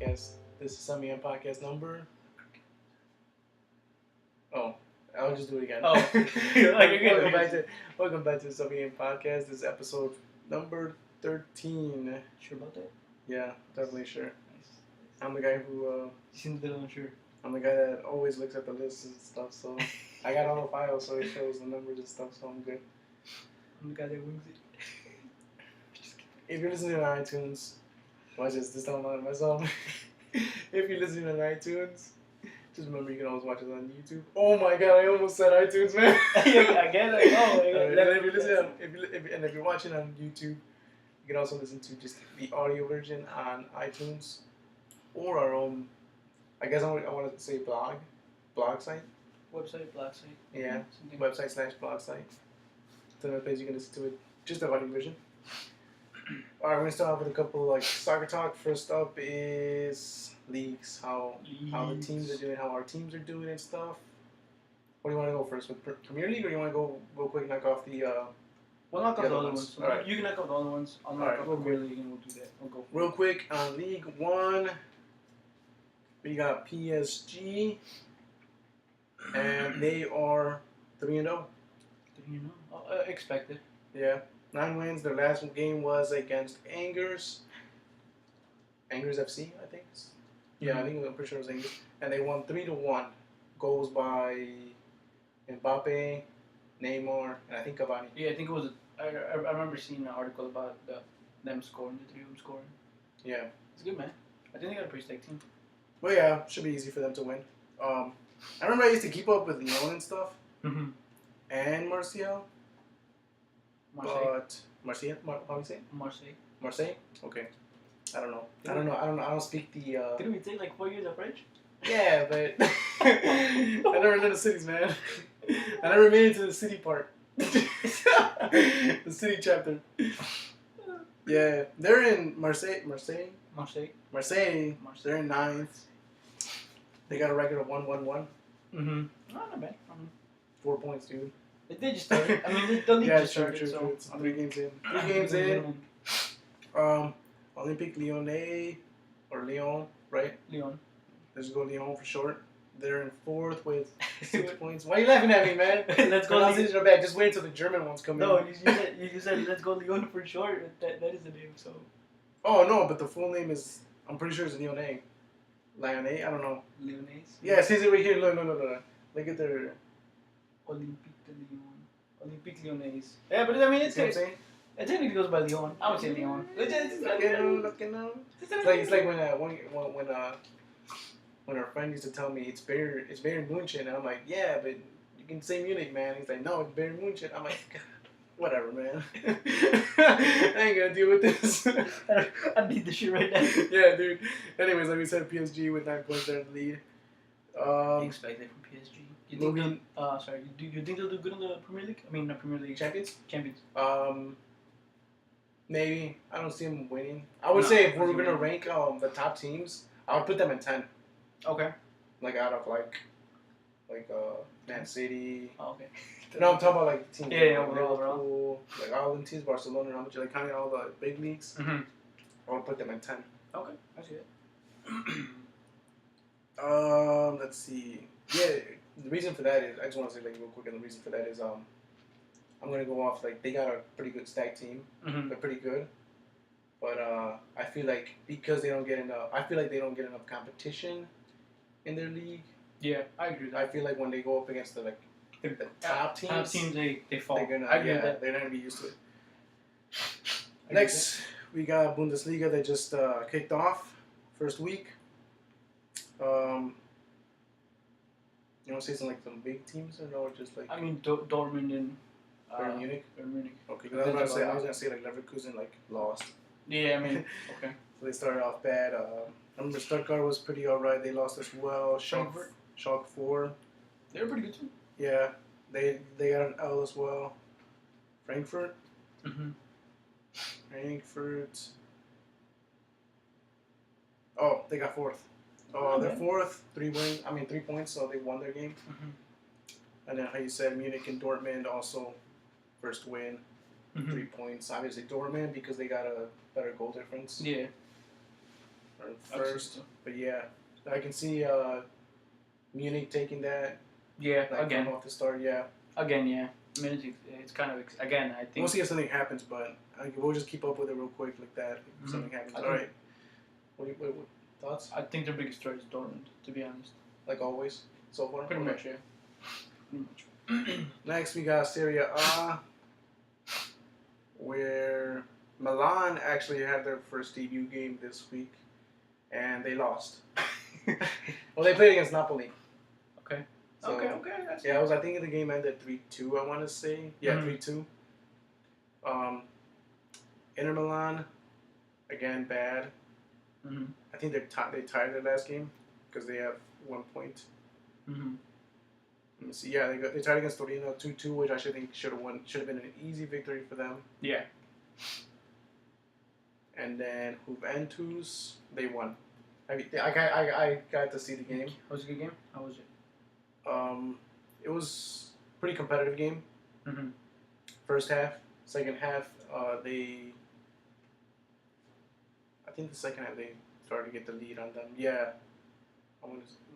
podcast. This is Semian podcast number. Oh, I'll just do it again. Oh, welcome back to the Semian podcast. This is episode number 13. Sure about that? Yeah, definitely sure. Nice. I'm the guy who. You seem a little unsure. I'm the guy that always looks at the lists and stuff. So I got all the files, so it shows the numbers and stuff. So I'm good. I'm the guy that wings it. If you're listening on iTunes, watch this time on myself. If you're listening on iTunes, just remember you can always watch us on YouTube. Oh my god, I almost said iTunes, man. Yeah, I get it. Oh my god. If you're watching on YouTube, you can also listen to just the audio version on iTunes or our own. I guess I want to say blog site. Website, blog site. Yeah, website/blog site. It's another place you can listen to it. Just the audio version. Alright, we're gonna start off with a couple like soccer talk. First up is leagues, how the teams are doing, how our teams are doing and stuff. What do you want to go first with Premier League, or you want to go real quick knock off the? We'll knock off the other ones. All right. You can knock off the other ones. I'll knock off Premier League and we'll do that. We'll go. Real quick on League One, we got PSG, and they are 3-0. Expected. Yeah. 9 wins. Their last game was against Angers FC, I think. Yeah, I'm pretty sure it was Angers. And they won 3-1. Goals by Mbappe, Neymar, and I think Cavani. Yeah, I think it was. I remember seeing an article about them scoring, the three of them scoring. Yeah. It's good, man. I think they got a pretty stacked team. Well, yeah, should be easy for them to win. I remember I used to keep up with Lyon and stuff, and Marseille. But Marseille, how do you say it? Marseille? Okay. I don't know. I don't speak the. Didn't we take like 4 years of French? Yeah, but I never learned the cities, man. I never made it to the city part. The city chapter. Yeah, they're in Marseille. They're in 9th. They got a record of 1-1-1. Not bad. 4 points, dude. They just started. I mean, the league just started. True. It's 3 games in. 3 games in. Olympique Lyonnais, or Lyon, right? Lyon. Let's go Lyon for short. They're in 4th with 6 points. Why are you laughing at me, man? Let's go. Pronunciations are bad. Just wait until the German ones come in. No, you said let's go Lyon for short. That is the name. So. Oh no, but the full name is, I'm pretty sure it's Lyonnais. Lyonnais? I don't know. Lyonnais. Yeah, it says it right here. Look. Look at their. Olympique Lyonnais. Yeah, but I mean, it's what I'm saying? it technically goes by Lyon. I would say Lyon. It's like when our friend used to tell me it's Bayern Munich, and I'm like, yeah, but you can say Munich, man. He's like, no, it's Bayern Munich. I'm like, whatever, man. I ain't gonna deal with this. I need this shit right now. Yeah, dude. Anyways, like we said, PSG with 9 points, they're in the lead. Expected from PSG. You think do you think they'll do good in the Premier League? I mean, not Premier League. Champions. Maybe. I don't see them winning. I would say if we were gonna rank the top teams, I would put them in 10. Okay. Like out of like Man City. Oh, okay. No, I'm talking about like teams. Yeah, like overall. Like all them teams, Barcelona, and like counting all the big leagues. I would put them in 10. Okay, I see it. Let's see. Yeah, the reason for that is, I just want to say like real quick, and the reason for that is I'm gonna go off like they got a pretty good stack team. They're pretty good, but I feel like because they don't get enough, they don't get enough competition in their league. Yeah, I agree with that. I feel like when they go up against the top teams, they fall. They're not gonna be used to it. Next, we got Bundesliga that just kicked off first week. You want to say some like some big teams, or no, just like? I mean, Dortmund and Bayern Munich. Okay. I was gonna say like Leverkusen like lost. Yeah, I mean, okay. So they started off bad. I remember Stuttgart was pretty alright. They lost as well. Schalke 4. They were pretty good too. Yeah, they got an L as well. Frankfurt. Frankfurt. Oh, they got 4th. They're 4th, 3 points, so they won their game. And then, how you said, Munich and Dortmund also first win, 3 points. Obviously, Dortmund because they got a better goal difference. Yeah. or first. But yeah, I can see Munich taking that. Yeah, like, again. Off the start, yeah. Again, yeah. I mean, it's kind of again. I think we'll see if something happens, but we'll just keep up with it real quick like that. If something happens, all right. What thoughts? I think their biggest threat is Dortmund, to be honest. Like always, so far. Pretty much, yeah. Pretty much. Next, we got Serie A, where Milan actually had their first debut game this week, and they lost. Well, they played against Napoli. Okay. So, okay. That's I think the game ended 3-2. I want to say, 3-2. Inter Milan, again bad. Mm-hmm. I think they tied their last game because they have 1 point. Mm-hmm. Let me see. Yeah, they tied against Torino 2-2, which I think should have been an easy victory for them. Yeah. And then Juventus, they won. I got to see the game. Was it a good game? How was it? It was a pretty competitive game. Mm-hmm. First half, second half, I think the second half they started to get the lead on them. Yeah,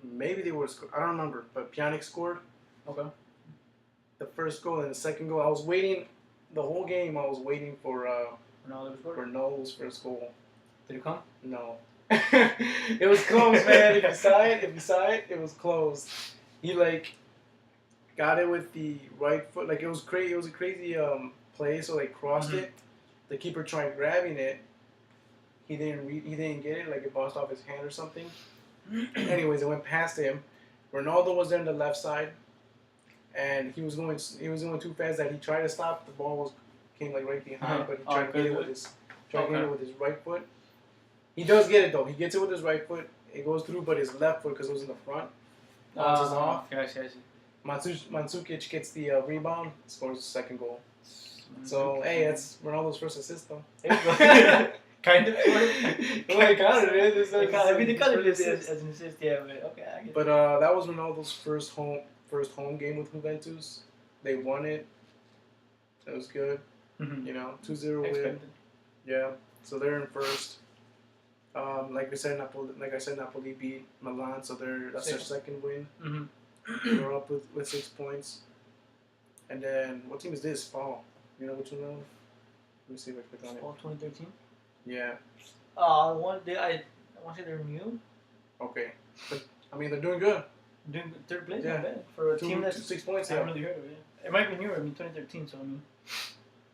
maybe they were. I don't remember, but Pjanic scored. Okay. The first goal and the second goal. I was waiting the whole game. I was waiting for Ronaldo's first goal. Did it come? No. It was close, man. If you saw it, it was close. He got it with the right foot. It was crazy. It was a crazy play. So crossed it. The keeper tried grabbing it. He didn't get it. It bounced off his hand or something. Anyways, it went past him. Ronaldo was there on the left side, and he was going too fast that he tried to stop. The ball came right behind, but he tried to get it with his right foot. He does get it though. He gets it with his right foot. It goes through, but his left foot, because it was in the front, bounces off. I see. Mandzukic gets the rebound, scores the second goal. So hey, that's Ronaldo's first assist though. Kind of. Well, I counted it. They counted it as an assist, yeah. But okay, I get it. But that was Ronaldo's first home game with Juventus. They won it. That was good. Mm-hmm. 2-0 win. Yeah. So they're in first. Like I said, Napoli beat Milan, so that's their second win. Mm-hmm. They're up with 6 points. And then what team is this? Fall. You know which one? Let me see if I click on it. Fall 2013. Yeah. I want to say they're new. Okay, but they're doing good. Doing third place, Yeah. not bad for a team that's 6 points. I haven't really heard of it. It might be newer. 2013. So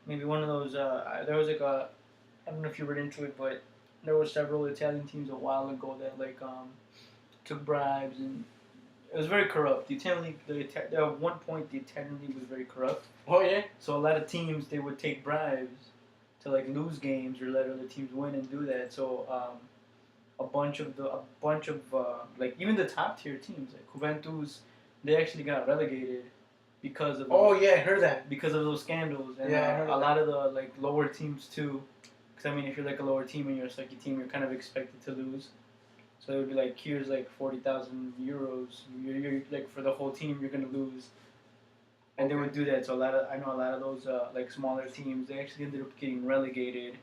maybe one of those. There was I don't know if you read into it, but there were several Italian teams a while ago that took bribes, and it was very corrupt. The Italian league, at one point, the Italian league was very corrupt. Oh yeah. So a lot of teams, they would take bribes to lose games or let other teams win and do that. So a bunch of even the top tier teams like Juventus, they actually got relegated because of I heard that. because of those scandals, and I heard a lot of the lower teams too. Because if you're a lower team and you're a sucky team, you're kind of expected to lose. So it would be here's 40,000 euros. You're for the whole team, you're gonna lose. And they would do that. So I know a lot of those smaller teams, they actually ended up getting relegated.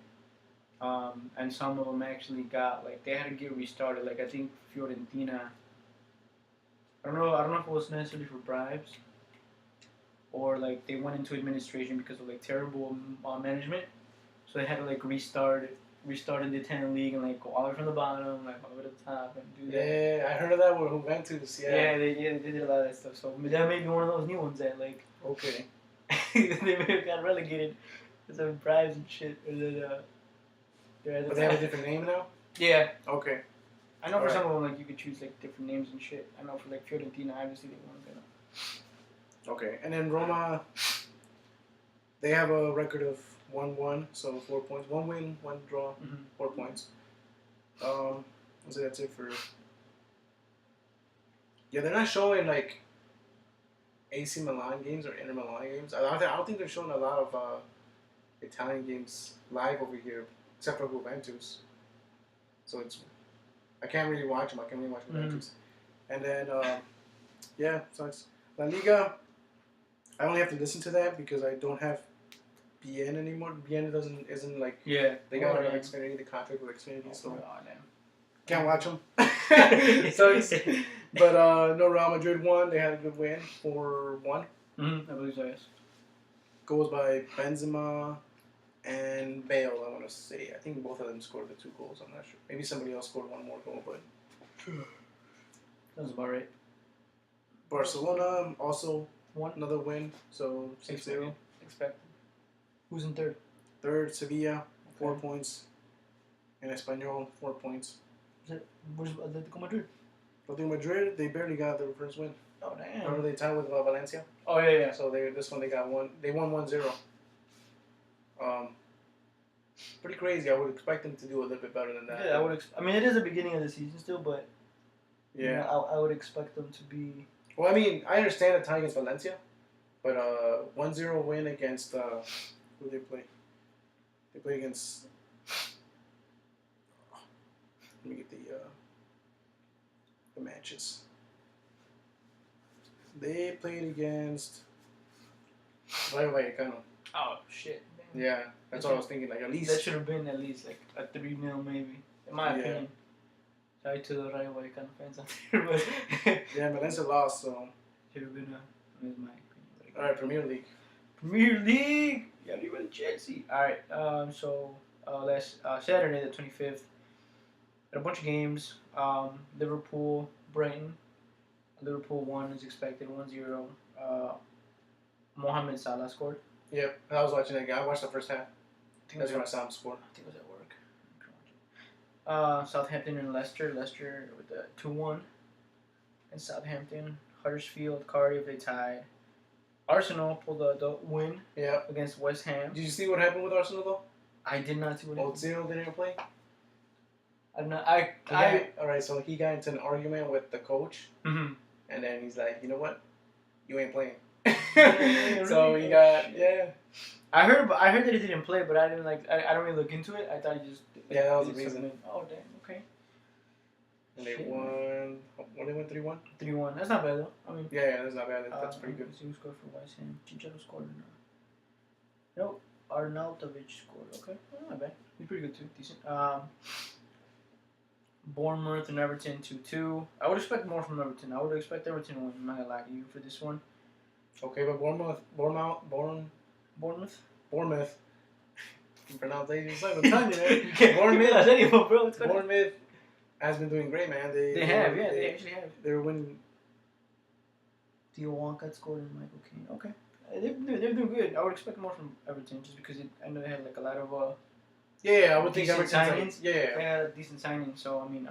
And some of them actually got they had to get restarted. I think Fiorentina. I don't know if it was necessarily for bribes, or they went into administration because of terrible management. So they had to restart the Italian league and go all the way from the bottom, all the way to the top, and do that. Yeah, I heard of that with Juventus. Yeah. They did a lot of that stuff. So that may be one of those new ones that okay. they may have got relegated because of bribes and shit. Or but they have a different name now. Yeah. Okay. I know for some of them you could choose different names and shit. I know for Fiorentina, obviously they weren't gonna. Okay, and then Roma, they have a record of 1-1, so 4 points. 1 win, 1 draw, 4 points. So that's it for. Yeah, they're not showing AC Milan games or Inter Milan games. I don't think they're showing a lot of Italian games live over here, except for Juventus. So I can't really watch them. I can't really watch Juventus. And then so it's La Liga. I only have to listen to that because I don't have BN anymore. BN isn't Yeah. they got Xfinity, the contract with Xfinity. So Can't watch them. Sucks. But no, Real Madrid won. They had a good win, 4-1. I believe so. Yes. Goals by Benzema and Bale. I want to say. I think both of them scored the 2 goals. I'm not sure. Maybe somebody else scored one more goal, but That's about right. Barcelona also One. another win. So 6-0. Expected. Who's in third? Third, Sevilla, 4 points. And Espanyol, 4 points. Where's Atletico Madrid? Atletico Madrid, they barely got their first win. Oh damn. Remember they tied with Valencia? Oh yeah. So this one they got one. They won 1-0. Pretty crazy. I would expect them to do a little bit better than that. Yeah, I would. I mean, it is the beginning of the season still, but yeah, you know, I would expect them to be. Well, I mean, I understand a tie against Valencia, but 1-0 win against who they play? They play against. Let me get the matches. They played against Rayo Vallecano. Oh shit. Man. Yeah, that's what I was thinking. Like at least that should have been at least like a 3-0 maybe, in my opinion. Sorry to the Rayo Vallecano fans out there, but yeah, Valencia lost, so should have been in my opinion. All right, Premier League. Premier League. Yeah, you went Chelsea. All right. So last Saturday the 25th, had a bunch of games. Liverpool, Brighton. Liverpool won as expected, 1-0. Mohamed Salah scored. Yep, I was watching that game. I watched the first half. That's when I saw him score. I think it was at work. Southampton and Leicester. Leicester with the 2-1. And Southampton, Huddersfield, Cardiff, they tied. Arsenal pulled the win against West Ham. Did you see what happened with Arsenal though? I did not see what happened. Ozil didn't play? All right, so he got into an argument with the coach. Mm-hmm. And then he's like, you know what? You ain't playing. So he got, I heard that he didn't play, but I didn't I don't really look into it. I thought he just. Yeah, that was the reason. Oh, damn, okay. And they won. What, they won 3-1? 3-1. That's not bad, though. I mean. Yeah, that's not bad. That's pretty good. See who scored for West Ham. Chicharo scored. Nope. Arnautovic scored. Okay. Oh, not bad. He's pretty good, too. Decent. Bournemouth and Everton 2-2. I would expect more from Everton. I would expect Everton to win. I'm not gonna lie to you for this one. Okay, but Bournemouth. Pronunciation is like I'm telling you, man. Bournemouth has been doing great, man. They actually have. They're winning. Theo Walcott scored and Michael Keane. Okay, they're doing good. I would expect more from Everton just because I know they had like a lot of I would think Everton signings. They had a decent signing, so I mean,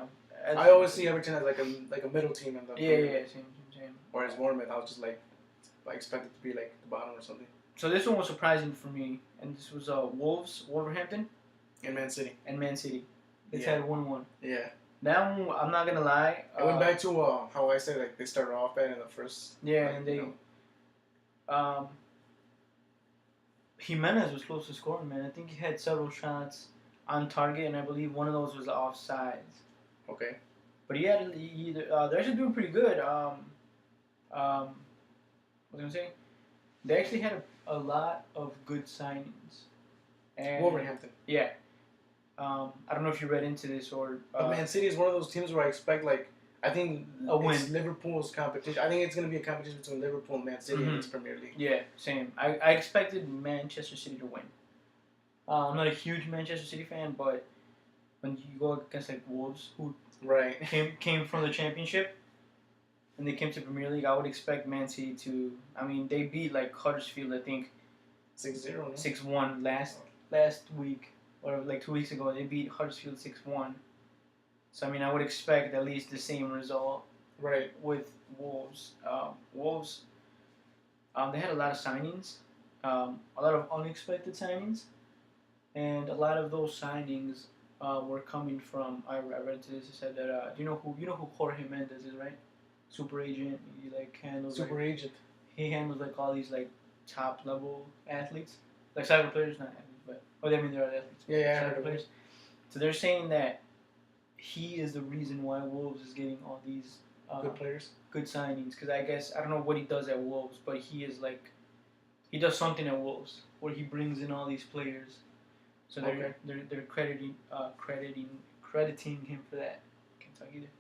I always see Everton as like a middle team in the same. Whereas Bournemouth, I was just like, I expected to be like the bottom or something. So this one was surprising for me, and this was Wolverhampton, and Man City. It's had 1-1. Yeah. That one, I'm not gonna lie. I went back to how I said like they started off bad in the first. Yeah, and they. Jimenez was close to scoring, man. I think he had several shots on target, and I believe one of those was offsides. Okay. But they're actually doing pretty good. What was I gonna say? They actually had a lot of good signings. And Wolverhampton. Yeah. I don't know if you read into this or. But Man City is one of those teams where I expect I think a win. It's Liverpool's competition. I think it's going to be a competition between Liverpool and Man City in this Premier League. Yeah, same. I expected Manchester City to win. I'm not a huge Manchester City fan, but when you go against like Wolves, who came from the Championship, and they came to Premier League, I would expect Man City to. I mean, they beat like Huddersfield, I think 6-0, no? 6-1 last week or like 2 weeks ago. They beat Huddersfield 6-1. So I mean, I would expect at least the same result. Right. With Wolves. Wolves. They had a lot of signings, a lot of unexpected signings, and a lot of those signings were coming from. I read into this. It said that you know who Jorge Mendes is, right? Super agent. He like handles. Agent. He handles like all these like top level athletes, like soccer players, not athletes, but I mean they're athletes. Yeah, soccer players. So they're saying that he is the reason why Wolves is getting all these good players, good signings. Because I guess I don't know what he does at Wolves, but he is like he does something at Wolves where he brings in all these players. So they're crediting him for that. talk either.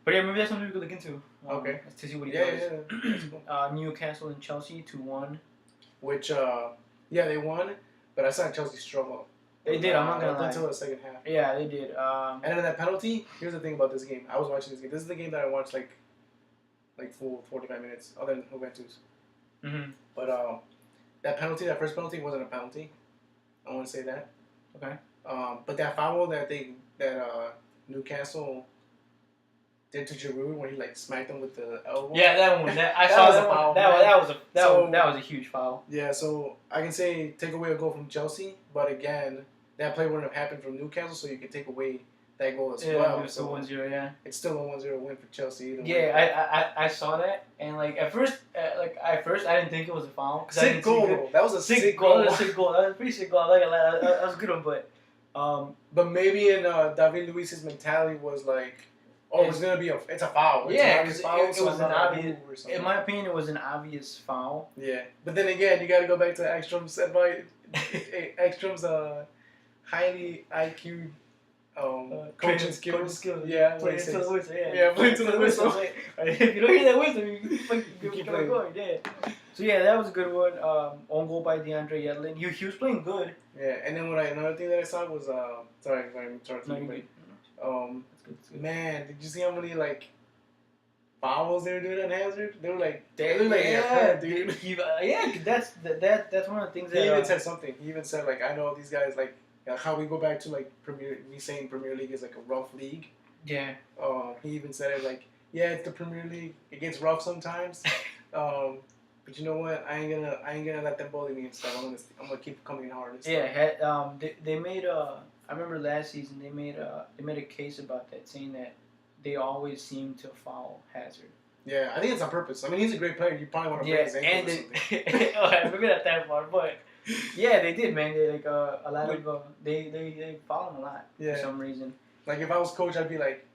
But yeah, maybe that's something we could look into. Okay. To see what he does. Yeah. That's cool. Newcastle and Chelsea 2-1. Which, they won, but I saw Chelsea struggle. They did, I'm not gonna up lie. until the second half. Yeah, they did. And then that penalty, here's the thing about this game. I was watching this game. This is the game that I watched like full 45 minutes, other than Juventus. Mm-hmm. But that first penalty wasn't a penalty. I want to say that. Okay. But that foul that Newcastle did to Giroud when he like smacked him with the elbow. Yeah, that one. I That saw was that a one. foul, That was a huge foul. Yeah, so I can say take away a goal from Chelsea, but again, that play wouldn't have happened from Newcastle, so you can take away that goal as well. It was so 1-0, yeah. It's still a 1-0 win for Chelsea. I saw that, and like at first I didn't think it was a foul. Sick goal though. That was a sick goal. goal. That was a sick goal. That was a pretty sick goal. That was a good one, but maybe in David Luiz's mentality was like, oh, it's a foul. It's it was an obvious. In my opinion, it was an obvious foul. Yeah, but then again, you got to go back to Ekstrom's advice. Ekstrom's highly IQ coaching skills. Yeah, play until the whistle. Play until the whistle. If you don't hear that whistle, you keep going. Yeah. So yeah, that was a good one. Own goal by DeAndre Yedlin. He was playing good. Yeah, and then another thing that I saw was sorry, No, you're good. That's good. Man, did you see how many like fouls they were doing on Hazard? They were like, hurt, dude. That's one of the things that He even said something. He even said like, I know these guys like how we go back to like me saying Premier League is like a rough league. Yeah. He even said it like, yeah, it's the Premier League. It gets rough sometimes. But you know what? I ain't gonna let them bully me and stuff. I'm gonna keep coming hard. And stuff. Yeah. They made I remember last season they made a case about that, saying that they always seem to foul Hazard. Yeah, I think it's on purpose. I mean, he's a great player. You probably want to break his ankle or something. Maybe not that far, but yeah, they did, man. They like a lot of they foul him a lot for some reason. Like if I was coach, I'd be like,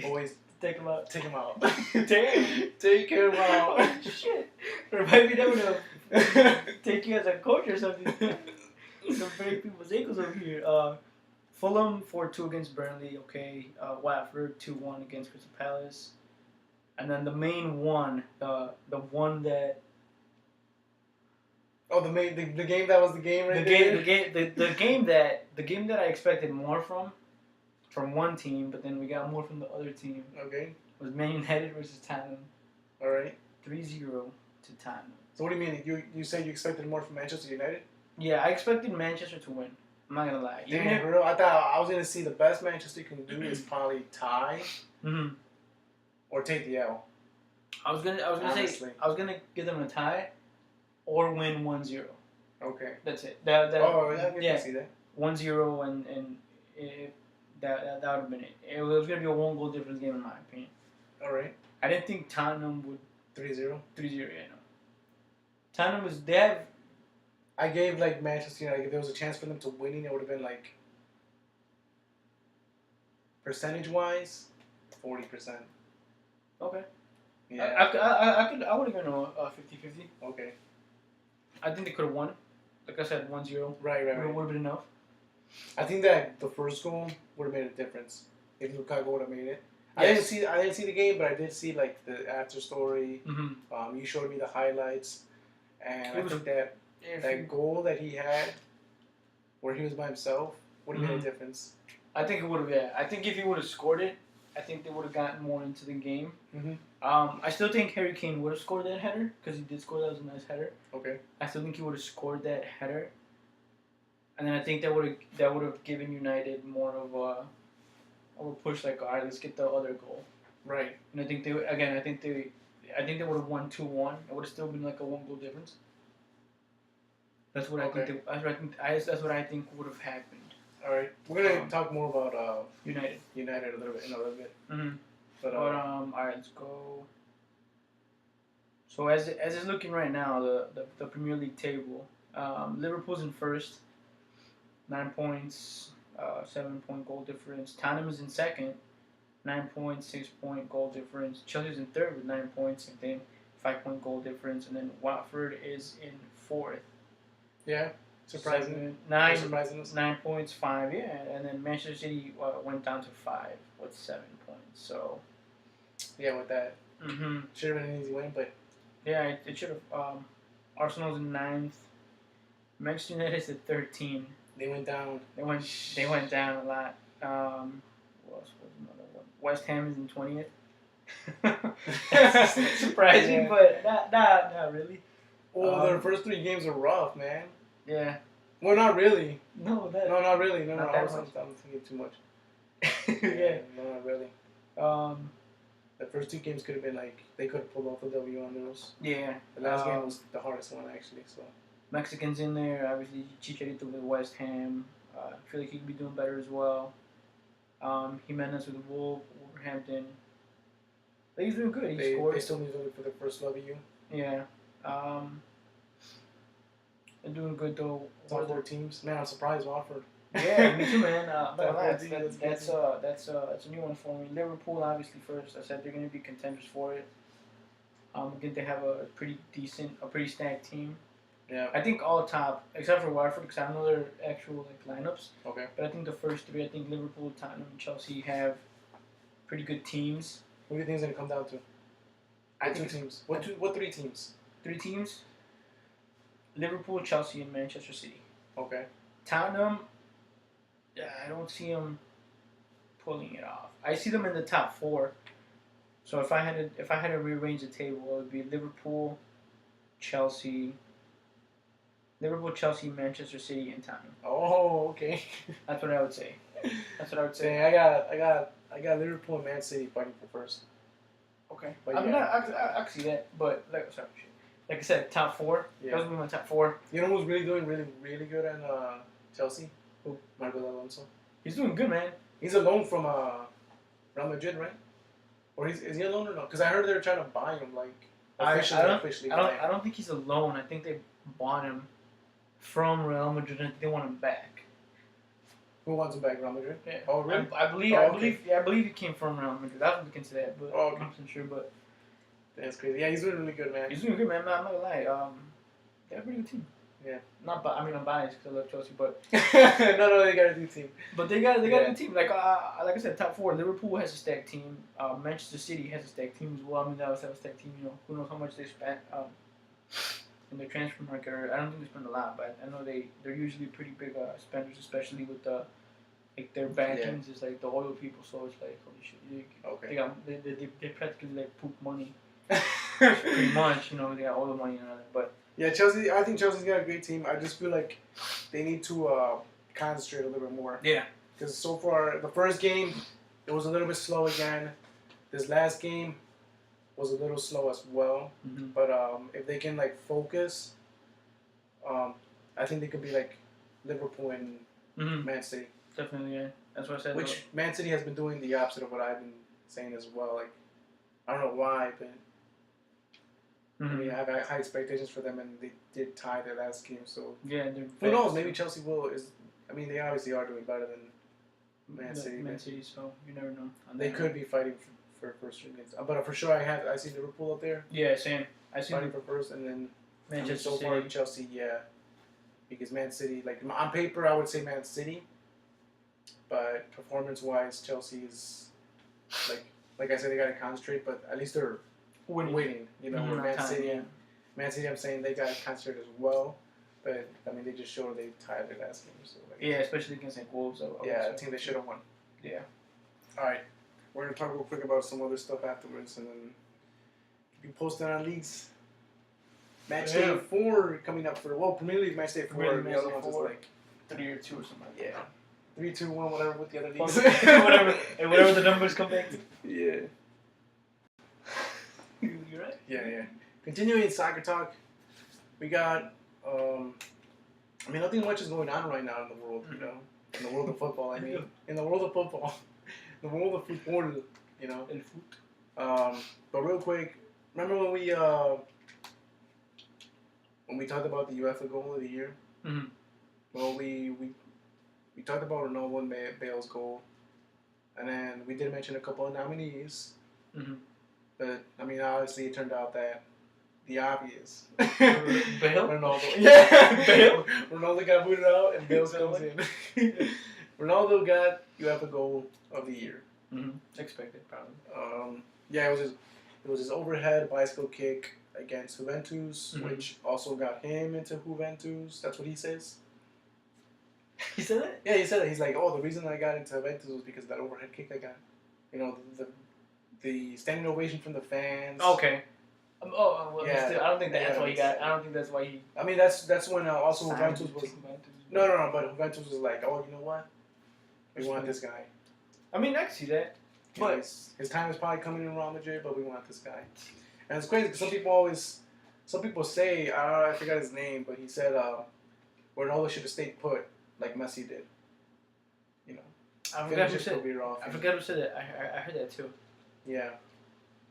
boys, take him out. Damn, take him out. Shit, remind me that would take you as a coach or something. Some break people's ankles over here. Fulham 4-2 against Burnley. Okay. Watford 2-1 against Crystal Palace. And then the main one, the one that. Oh, the game that was the game right there. The game that I expected more from one team, but then we got more from the other team. Okay. Was Man United versus Tottenham. All right. 3-0 to Tottenham. So what do you mean? You said you expected more from Manchester United? Yeah, I expected Manchester to win. I'm not gonna lie. Damn, bro. I thought I was gonna see the best Manchester can do is probably tie. Mm-hmm. Or take the L. I was gonna give them a tie, or win 1-0. Okay. That's it. I can see that. 1-0 and that would have been it. It was gonna be a 1-goal difference game in my opinion. All right. I didn't think Tottenham would 3-0. 3-0. Yeah, no. Tottenham they have. I gave like Manchester United, like, if there was a chance for them to winning, it would have been like percentage-wise, 40%. Okay. Yeah. I would have given a 50-50. Okay. I think they could have won. Like I said, 1-0. Right. Would have been enough. I think that the first goal would have made a difference if Lukaku would have made it. Yes. I didn't see the game, but I did see like the after story. Mm-hmm. You showed me the highlights, and I think that goal that he had, where he was by himself, would have made a difference. I think it would have. Yeah, I think if he would have scored it, I think they would have gotten more into the game. Mm-hmm. I still think Harry Kane would have scored that header because he did score. That was a nice header. Okay. I still think he would have scored that header, and then I think that would have given United more of a push. Like, all right, let's get the other goal. Right. And I think they would have won 2-1. It would have still been like a 1-goal difference. That's what That's what I think would have happened. All right, we're gonna talk more about United in a little bit. Mm-hmm. But all right, let's go. So as it's looking right now, the Premier League table, Liverpool's in first, 9 points, 7-point goal difference. Tottenham is in second, 9 points, 6-point goal difference. Chelsea's in third with 9 points, same thing, 5-point goal difference, and then Watford is in fourth. Yeah. Surprising. 7, Or surprising us. 9 points, 5, yeah. And then Manchester City went down to 5 with 7 points. So. Yeah, with that. Mm-hmm. Should have been an easy win, but. Yeah, it should have. Arsenal's in 9th. Manchester United's at 13. They went down. They went down a lot. What else was another one? West Ham is in 20th. That's surprising, but not really. Well, their first 3 games are rough, man. Yeah. Well, not really. No, not really. No, not I that was much. I'm thinking too much. Yeah. No, not really. The first 2 games could have been like they could have pulled off the W on those. Yeah. The last game was the hardest one actually. So. Mexicans in there, obviously Chicharito with West Ham. I feel like he could be doing better as well. Jimenez with Wolverhampton. But he's doing good. He scored. They still need to look for the first W. Yeah. They're doing good though. Top 4 teams. Man, I'm surprised Watford. Yeah, me too, man. That's a new one for me. Liverpool, obviously first. I said they're going to be contenders for it. I think they have a pretty stacked team. Yeah. I think all top, except for Watford, because I don't know their actual lineups. Okay. But I think the first 3, I think Liverpool, Tottenham, and Chelsea have pretty good teams. What do you think it's going to come down to? I think 2 teams. What 3 teams? 3 teams. Liverpool, Chelsea, and Manchester City. Okay. Tottenham, I don't see them pulling it off. I see them in the top 4. So if I had to rearrange the table, it would be Liverpool, Chelsea, Manchester City, and Tottenham. Oh, okay. That's what I would say. Dang, I got Liverpool and Man City fighting for first. Okay. But I mean, I can see that, but like I said, top 4. Yeah. Those would be my top 4. You know who's really doing really good in Chelsea? Who? Marco Alonso. He's doing good, man. He's a loan from Real Madrid, right? Or is he a loan or no? Because I heard they were trying to buy him, like officially. I don't think he's a loan. I think they bought him from Real Madrid and they want him back. Who wants him back, Real Madrid? Yeah. Oh, really? I believe he came from Real Madrid. I don't consider that, but okay. I'm not sure. But that's crazy. Yeah, he's doing really good, man. He's doing good, man. I'm not gonna lie. They have a pretty good team. Yeah. I'm biased because I love Chelsea, but no, they got a good team. But they got a good team. Like I said, top 4. Liverpool has a stacked team. Manchester City has a stacked team as well. I mean, that was a stacked team. You know, who knows how much they spent in their transfer market? I don't think they spend a lot, but I know they're usually pretty big spenders, especially with their backings is like the oil people. So it's like holy shit. They practically like poop money. Pretty much, you know, they got all the money and all that, but. Yeah, I think Chelsea's got a great team. I just feel like they need to concentrate a little bit more. Yeah. Because so far, the first game, it was a little bit slow again. This last game was a little slow as well. Mm-hmm. But if they can, focus, I think they could be like Liverpool and Man City. Definitely, yeah. That's what I said. Which Man City has been doing the opposite of what I've been saying as well. Like, I don't know why, but... I mean, I have high expectations for them, and they did tie their last game. So yeah, who knows? Maybe Chelsea will. I mean, they obviously are doing better than Man City. So you never know. They could be fighting for first against. But for sure, I see Liverpool up there. Yeah, same. I see fighting for first, and then Manchester so far Chelsea. Yeah, because Man City, on paper, I would say Man City, but performance-wise, Chelsea is like I said, they got to concentrate. But at least they're winning, you know, where Man City, I'm saying they got to concentrate as well, but I mean, they just showed they tied their last game. So especially against Wolves. I think they should have won. Yeah. All right, we're gonna talk real quick about some other stuff afterwards, and then keep you posted on leagues. Match day 4 coming up for Premier League match day 4. The other ones is 3 or 2 or something like that. Yeah. 3, 2, 1, whatever with the other leagues. whatever the numbers come back to. Yeah. You're right. Yeah. Continuing soccer talk, we got, nothing much is going on right now in the world, you know. In the world of football, In the world of football. The world of football, you know. El foot. But real quick, remember when we talked about the UEFA goal of the year? Mm-hmm. Well, we talked about Ronaldo and Bale's goal. And then we did mention a couple of nominees. Mm-hmm. But, I mean, obviously it turned out that the obvious. Bale? Ronaldo. Yeah. Bale? Ronaldo got booted out and Bale comes in. Ronaldo got UEFA Goal of the Year. Mm-hmm. Expected, probably. Yeah, it was his overhead bicycle kick against Juventus, which also got him into Juventus. That's what he says. He said it? Yeah, he said it. He's like, oh, the reason I got into Juventus was because of that overhead kick I got. You know, the standing ovation from the fans. Okay. Well, yeah, still, I don't think that's why he got. I don't think that's why he. I mean, that's when also Juventus was. No, but Juventus was like, oh, you know what? We want this guy. I mean, I can see that. But his time is probably coming in Real Madrid, but we want this guy. And it's crazy because some people say, I forgot his name, but he said Ronaldo should have stayed put like Messi did. You know, I forgot who said it. I heard that too. Yeah,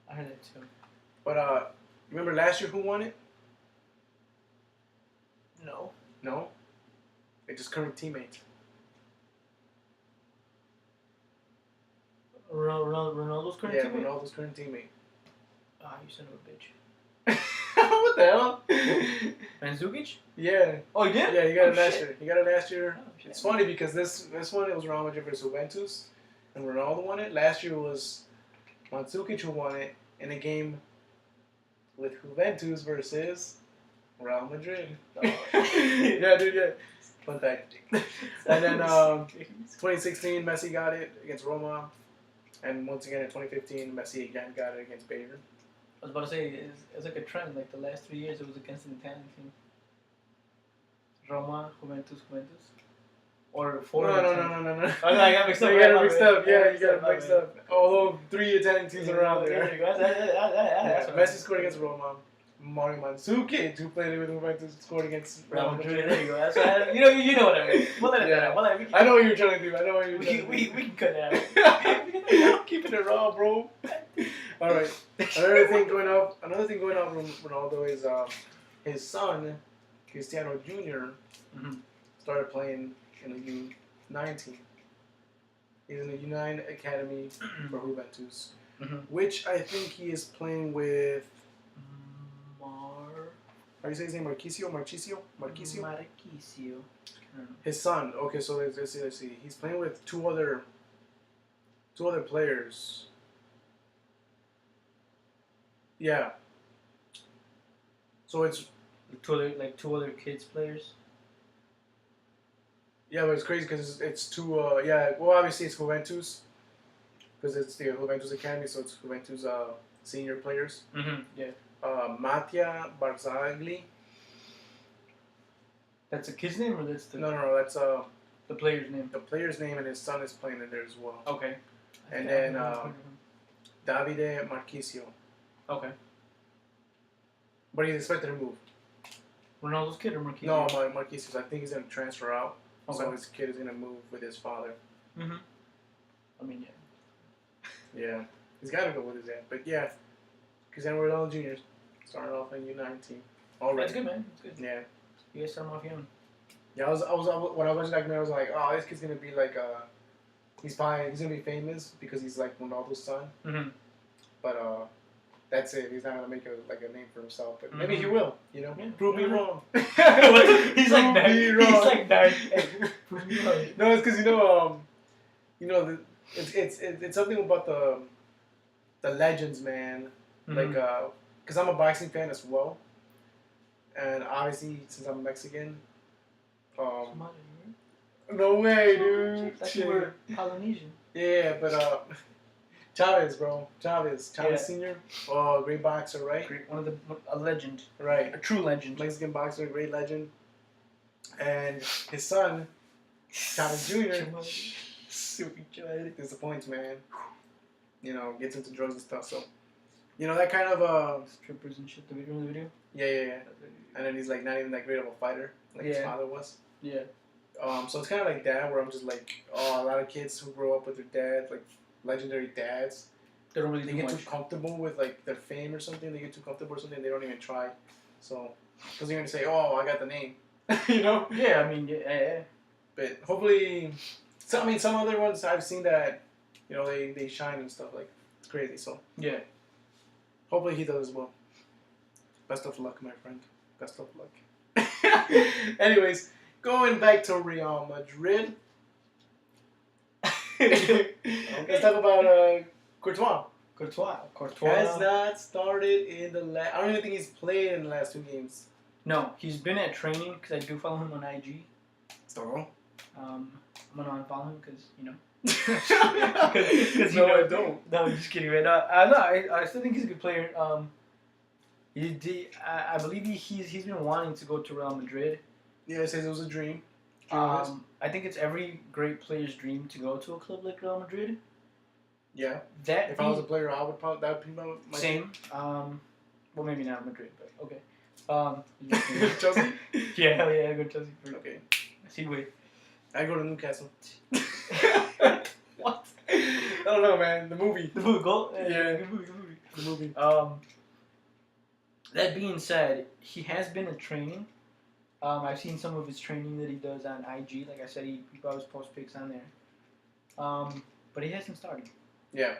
I heard that too. But remember last year who won it? No, it's his current teammate. Ronaldo's current teammate? Yeah, Ronaldo's current teammate. Ah, you son of a bitch. What the hell? Mandzukic? Yeah. Oh, he did? Yeah, he got it last year. He got it last year. Oh, it's funny because this one it was Real Madrid versus Juventus, and Ronaldo won it. Last year was Mandzukic who won it in a game with Juventus versus Real Madrid. Oh. Yeah, dude, yeah. Fun fact. And then 2016, Messi got it against Roma. And once again in 2015, Messi again got it against Bayern. I was about to say, it's like a trend. Like the last 3 years, it was against an Italian team. Roma, Juventus. Or four. No. Oh, no, I got mixed up. You got mixed up. Yeah, you got mixed up. Although 3 Italian teams around there. There you go. Messi scored against Roma. Mario Mandzukic, who played with Juventus, scored against Real Madrid. There you go. That's what you know what I mean. We'll let it down. I know what you're trying to do. We can cut that out. Keeping it raw, bro. All right. Another thing going up from Ronaldo is his son, Cristiano Jr. Started playing in the U19. He's in the U9 academy for Juventus, which I think he is playing with. How do you say his name? Marchisio. His son. Okay, so let's see. He's playing with two other players. Yeah. So it's two other kids players. Yeah, but it's crazy because it's two. Well, obviously it's Juventus because it's the Juventus academy, so it's Juventus senior players. Yeah. Mattia Barzagli. That's a kid's name, or that's the No. That's the player's name. The player's name, and his son is playing in there as well. Okay. And then Davide Marchisio. Okay. But he's expected to move. Ronaldo's kid or Marchisio? No, Marchisio. I think he's gonna transfer out. Okay. So his kid is gonna move with his father. I mean, yeah. Yeah, he's gotta go with his dad. But yeah. Cristiano Ronaldo Jr. started off in U19. Already. That's good, man. That's good. Yeah. You guys start off young. Yeah, I was when I was watching that game, I was like, oh, this kid's gonna be like he's gonna be famous because he's like Ronaldo's son. But that's it. He's not gonna make a name for himself. But maybe he will. You know, prove me wrong. He's like that. He's like that. Prove me wrong. No, it's because it's something about the legends, man. Like, because I'm a boxing fan as well, and obviously since I'm Mexican, no way, dude. I thought you were Polynesian. Yeah, but Chavez, bro, Chavez Senior. Oh, great boxer, right? A legend, right? A true legend. Mexican boxer, great legend, and his son, Chavez Jr. Super disappoints, man. You know, gets into drugs and stuff, so. You know, that kind of strippers and shit. The video. Yeah. And then he's like not even that great of a fighter, like his father was. Yeah. So it's kind of like that, where I'm just like, a lot of kids who grow up with their dad, like legendary dads, they don't really they get too comfortable with like their fame or something. They get too comfortable or something. They don't even try. So, because they're gonna say, "Oh, I got the name," you know? Yeah, I mean, yeah. But hopefully, some other ones I've seen that, you know, they shine and stuff. Like it's crazy. So yeah. Hopefully he does as well. Best of luck, my friend. Best of luck. Anyways, going back to Real Madrid. Let's talk about Courtois. Courtois Has not started in the I don't even think he's played in the last 2 games. No, he's been at training because I do follow him on IG. So? I'm gonna unfollow him because No, I don't. No, I'm just kidding, right? I still think he's a good player. I believe he's been wanting to go to Real Madrid. Yeah, it says it was a dream. I think it's every great player's dream to go to a club like Real Madrid. Yeah. That if I was a player, I would probably that would be my same. Well, maybe not Madrid, but okay. Chelsea? Yeah, hell yeah, I go Chelsea first. Okay. See, wait. I go to Newcastle. What? I don't know, man. The movie. The movie, go. Yeah. The movie. That being said, he has been at training. I've seen some of his training that he does on IG. Like I said, he always posts pics on there. But he hasn't started. Yeah.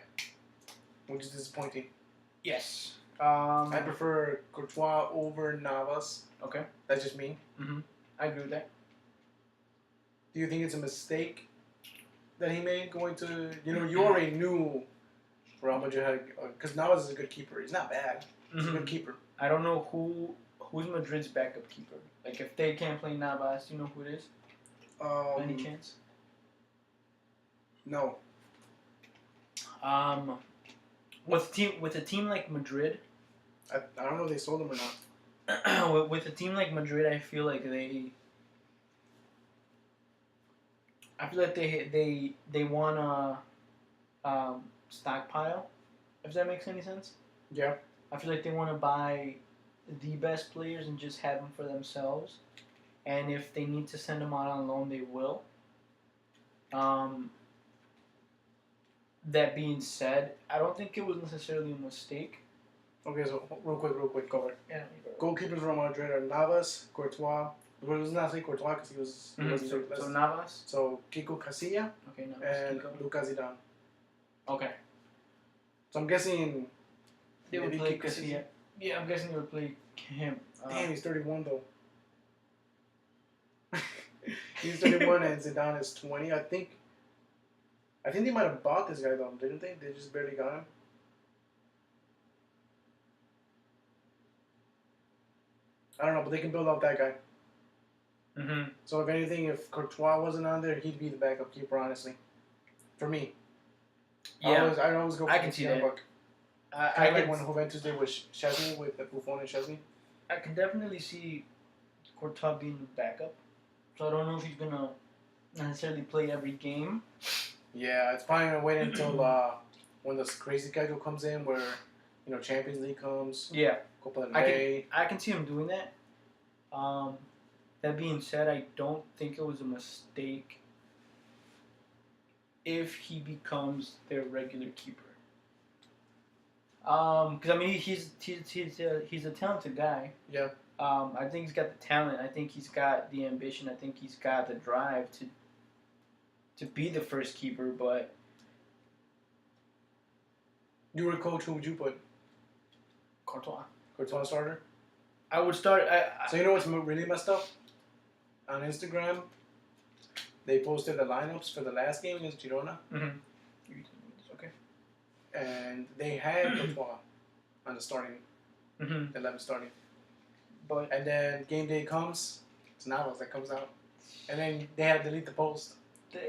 Which is disappointing. Yes. I prefer Courtois over Navas. Okay. That's just me. Mm-hmm. I agree with that. Do you think it's a mistake that he made going to... you already knew Real Madrid had... Because Navas is a good keeper. He's not bad. He's a good keeper. I don't know who's Madrid's backup keeper. Like, if they can't play Navas, do you know who it is? Any chance? No. With a team like Madrid... I don't know if they sold him or not. with a team like Madrid, I feel like they want to stockpile, if that makes any sense. Yeah. I feel like they want to buy the best players and just have them for themselves. And if they need to send them out on loan, they will. That being said, I don't think it was necessarily a mistake. Okay, so real quick, cover. Yeah. Goalkeepers from Madrid are Navas, Courtois. Well, it was not say Courtois because he was. So Navas. So Kiko Casilla. Okay, Navas. And Kiko. Lucas Zidane. Okay. So I'm guessing. They would play Casilla. Yeah, I'm guessing they would play him. Damn, he's 31 though. He's 31 and Zidane is 20. I think they might have bought this guy though, didn't they? They just barely got him. I don't know, but they can build up that guy. Mm-hmm. So if anything, if Courtois wasn't on there, he'd be the backup keeper, honestly. For me. Yeah. I always go for I can see that. I like when Juventus did with Chesney, with Buffon and Chesney. I can definitely see Courtois being the backup. So I don't know if he's going to necessarily play every game. Yeah, it's probably going to wait until when this crazy schedule comes in where, Champions League comes. Yeah. Copa del Rey. I can see him doing that. That being said, I don't think it was a mistake if he becomes their regular keeper. Because I mean he's a talented guy. Yeah. I think he's got the talent. I think he's got the ambition. I think he's got the drive to be the first keeper. But you were a coach. Who would you put? Courtois. Courtois starter. I would start. So you know what's really messed up? On Instagram, they posted the lineups for the last game against Girona. Mm-hmm. Okay. And they had Courtois on the starting, 11 starting. And then game day comes, it's Navas that comes out. And then they had to delete the post. Damn.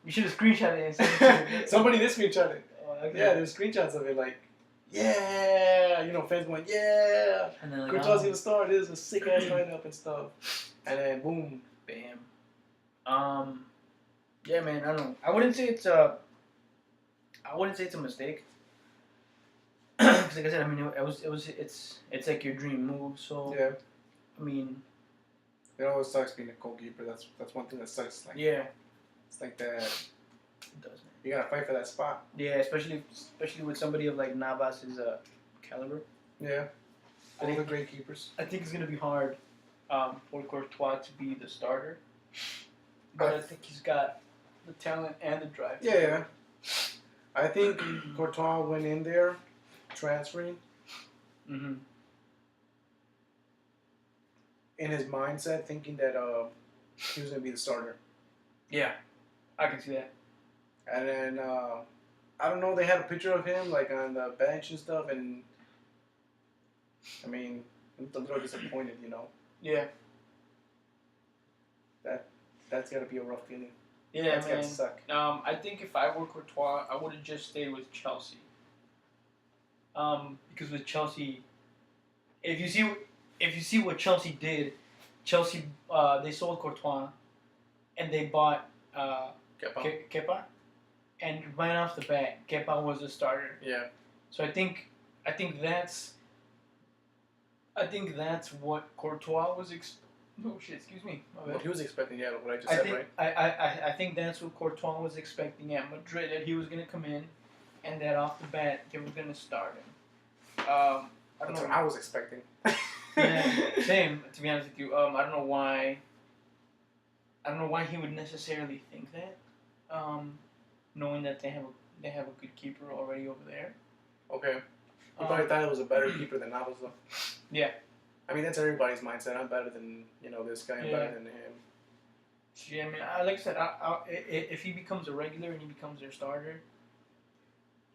You should have screenshot it and sent it to Somebody did screenshot it. Oh, okay. Yeah, there's screenshots of it like, yeah, fans going, yeah, and then like, Courtois gonna start. This is a sick ass lineup and stuff. And then boom, bam. Yeah, man. I don't know. I wouldn't say it's a mistake. Because like I said, I mean, it's like your dream move. So yeah. I mean, it always sucks being a goalkeeper. That's one thing that sucks. Like, yeah. It's like that. It does. You gotta fight for that spot. Yeah, especially with somebody of like Navas's caliber. Yeah. All the great keepers. I think it's gonna be hard for Courtois to be the starter, but I think he's got the talent and the drive. Yeah. I think Courtois went in there transferring. Mm-hmm. in his mindset thinking that he was gonna be the starter. Yeah, I can see that. And then I don't know. They had a picture of him like on the bench and stuff, and I mean, I'm a little disappointed. Yeah. That's gotta be a rough feeling. Yeah, That's man. gotta suck. I think if I were Courtois, I would have just stayed with Chelsea. Because with Chelsea, if you see what Chelsea did, Chelsea they sold Courtois, and they bought Kepa, and right off the bat, Kepa was a starter. Yeah. So I think that's what Courtois was. Excuse me. What he was expecting, yeah, what I just said, right? I think that's what Courtois was expecting at Madrid, that he was going to come in, and that off the bat they were going to start him. That's what I was expecting. Yeah, same. To be honest with you, I don't know why. I don't know why he would necessarily think that, knowing that they have a good keeper already over there. Okay. He probably thought it was a better keeper than I was, though. Yeah. I mean, that's everybody's mindset. I'm better than this guy. I'm better than him. Yeah, I mean, like I said, if he becomes a regular and he becomes their starter,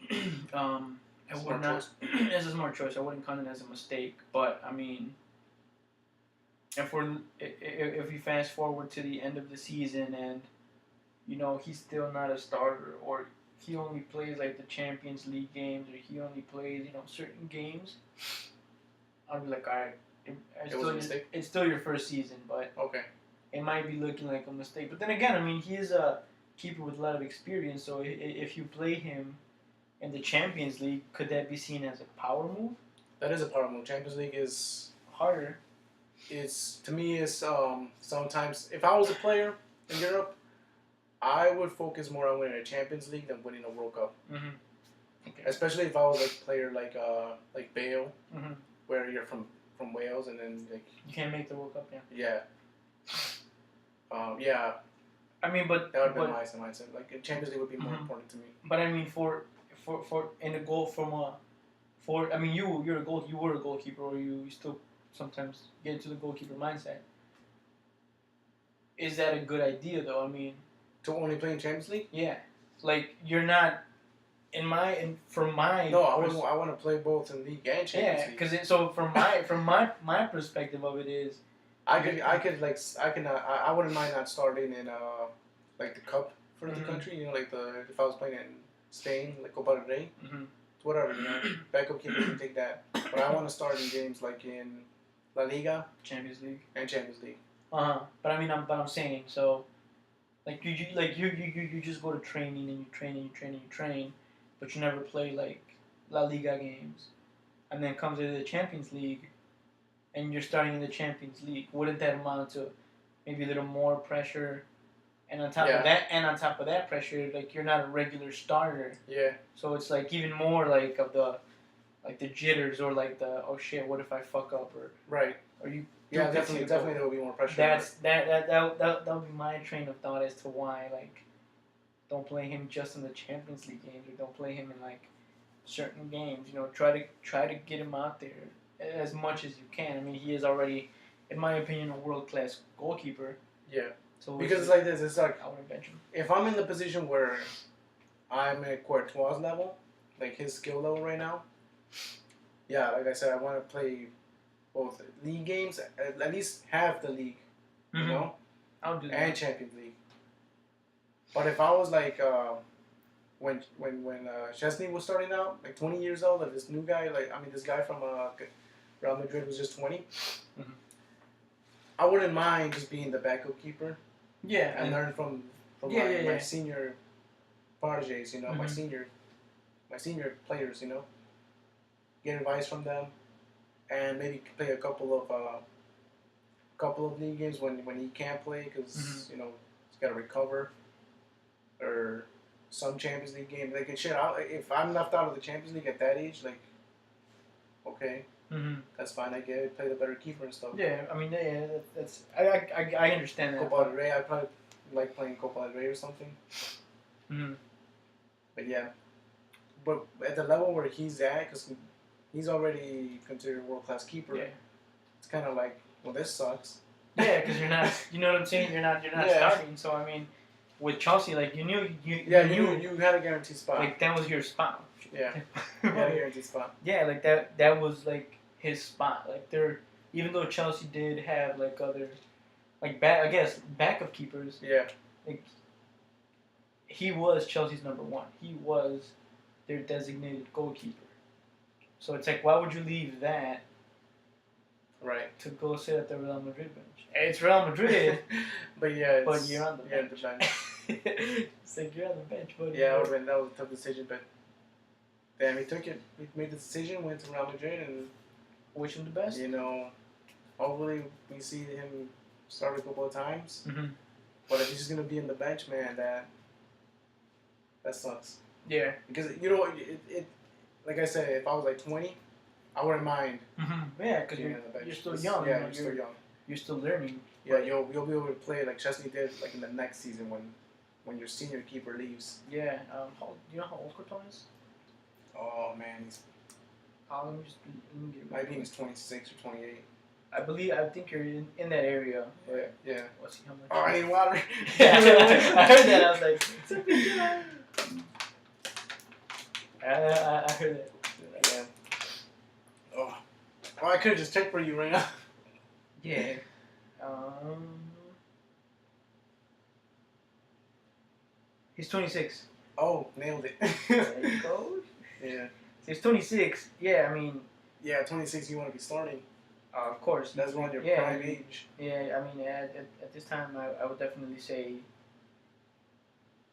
I would not. This is more choice. I wouldn't count it as a mistake. But I mean, if we fast forward to the end of the season and he's still not a starter, or he only plays like the Champions League games, or he only plays certain games, I'll be like, all right. It's still your first season, but okay, it might be looking like a mistake. But then again, I mean, he is a keeper with a lot of experience. So if you play him in the Champions League, could that be seen as a power move? That is a power move. Champions League is harder. To me, sometimes if I was a player in Europe, I would focus more on winning a Champions League than winning a World Cup. Mm-hmm. Okay. Especially if I was a player like Bale, mm-hmm. where you're from Wales, and then you can't make the World Cup, yeah. Yeah. I mean, but that would be my mindset. Like Champions League would be more mm-hmm. important to me. But I mean, for in a goal I mean, you were a goalkeeper, or you still sometimes get into the goalkeeper mindset. Is that a good idea, though? I mean, to only play in Champions League? Yeah, like you're not. No, I want to play both in league and Champions League. Yeah, because so from my perspective of it is, I wouldn't mind not starting in like the cup for the country. Like if I was playing in Spain, like Copa del Rey, whatever. Backup keeper can take that. But I want to start in games like in La Liga, Champions League, and Champions League. But I mean, I'm saying so. Like you just go to training and you train. But you never play like La Liga games, and then comes into the Champions League, and you're starting in the Champions League. Wouldn't that amount to maybe a little more pressure? And on top of that pressure, like you're not a regular starter. Yeah. So it's like even more like of the jitters, or like the oh shit, what if I fuck up, or right, or you. Yeah, definitely there will be more pressure. That would be my train of thought as to why don't play him just in the Champions League games, or don't play him in like certain games. Try to get him out there as much as you can. I mean, he is already, in my opinion, a world-class goalkeeper. Yeah. So because it's like this, it's like I wouldn't bench him. If I'm in the position where I'm at Courtois' level, like his skill level right now, yeah, like I said, I want to play both league games, at least half the league, I'll do that. And Champions League. But if I was like when Chesney was starting out, like 20 years old, like this new guy, this guy from Real Madrid was just 20. Mm-hmm. I wouldn't mind just being the backup keeper. Yeah, and learn from my senior proteges, my senior players, get advice from them, and maybe play a couple of league games when he can't play because he's got to recover. Or some Champions League game. Like, shit, if I'm left out of the Champions League at that age, like, okay, that's fine. I get it. Play the better keeper and stuff. Yeah, I mean, that's I understand that. Copa del Rey, I probably like playing Copa del Rey or something. Mm-hmm. But yeah, but at the level where he's at, because he's already considered a world-class keeper, it's kind of like Well, this sucks. Yeah, because you're not. You know what I'm saying? You're not starting. So I mean, with Chelsea, like you knew you had a guaranteed spot. Like that was your spot. Yeah, you had a guaranteed spot. Yeah, like that was like his spot. Like even though Chelsea did have like other, like backup keepers. Yeah. Like he was Chelsea's number one. He was their designated goalkeeper. So it's like, why would you leave that? Right. To go sit at the Real Madrid bench. It's Real Madrid. But yeah, but you're on the bench. The bench. It's like you're on the bench, but yeah, that was a tough decision, but damn, he took it. He made the decision, went to Real Madrid, and wish him the best. You know, hopefully we see him start a couple of times. Mm-hmm. But if he's just gonna be in the bench, man, that sucks. Yeah. Because you know, it like I said, if I was like 20, I wouldn't mind. Mm-hmm. Yeah, because you're still young. Yeah, you're still young. You're still learning. Yeah, you'll be able to play like Chesney did, like in the next season when your senior keeper leaves. Yeah. Do you know how old Courtois is? Oh man, he's. Let me get might be he's 26 or 28. I think you're in that area. Yeah. Let's see how much. Oh, I need water. Yeah, I heard that. I was like, it's a big guy. I heard that. Yeah. Oh, I could have just checked for you right now. Yeah. He's 26. Oh, nailed it. There you go. Yeah. So he's 26. Yeah, I mean. Yeah, 26. You want to be starting. Of course. That's around your prime age. Yeah, I mean, at this time, I would definitely say.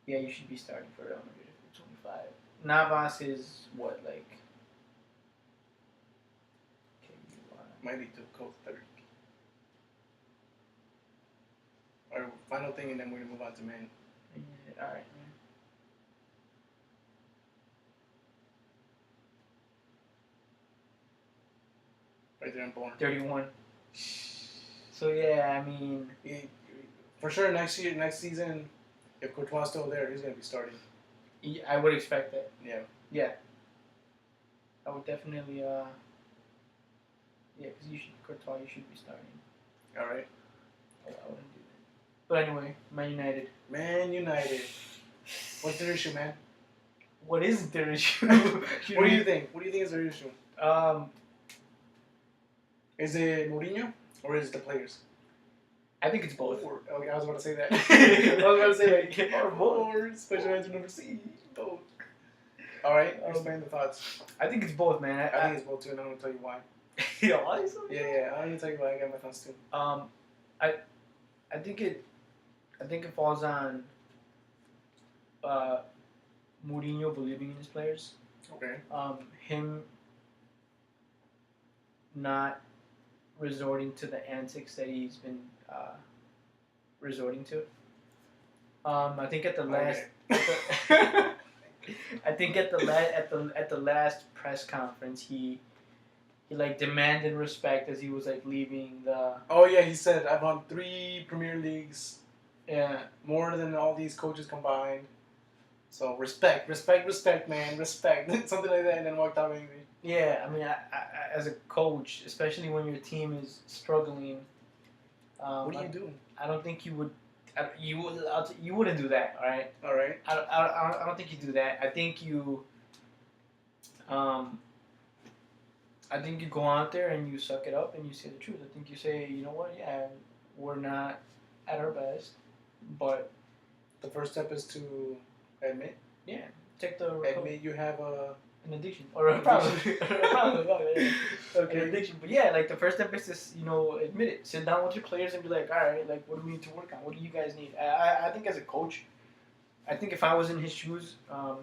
Yeah, you should be starting for Real Madrid if you're 25. Navas is what, like. Might be too close, 30. Alright, final thing, and then we're gonna move on to Man. Yeah, alright, man. Right there in Born. 31. So yeah, I mean, for sure next season, if Courtois still there, he's gonna be starting. I would expect that. Yeah. Yeah. I would definitely. Yeah, because Courtois, you should be starting. All right. I wouldn't do that. But anyway, Man United. Man United. What's their issue, man? What is their issue? What do you think? What do you think is their issue? Is it Mourinho or is it the players? I think it's both. Okay, I was about to say that. I was about to say like, or both. Special mention number C. Both. All right, explain the thoughts. I think it's both, man. I think it's both too, and I'm gonna tell you why. Yeah, why? Yeah. I'm gonna tell you why I got my thoughts too. I think it falls on Mourinho believing in his players. Okay. Him not resorting to the antics that he's been resorting to. I think at the last. Okay. I think at the last press conference he like demanded respect as he was like leaving the. Oh yeah, he said I've won 3 Premier Leagues. Yeah. More than all these coaches combined. So respect, man, respect, something like that, and then walked out angry. Yeah, I mean, I, as a coach, especially when your team is struggling. What do you do? I don't think you would. You wouldn't do that, all right? All right. I don't think you do that. I think you. I think you go out there and you suck it up and you say the truth. I think you say, you know what? Yeah, we're not at our best, but the first step is to admit. Yeah, take the. Admit you have an addiction or a problem. Okay. An addiction, but yeah, like the first step is to admit it. Sit down with your players and be like, all right, like what do we need to work on? What do you guys need? I think as a coach, I think if I was in his shoes, I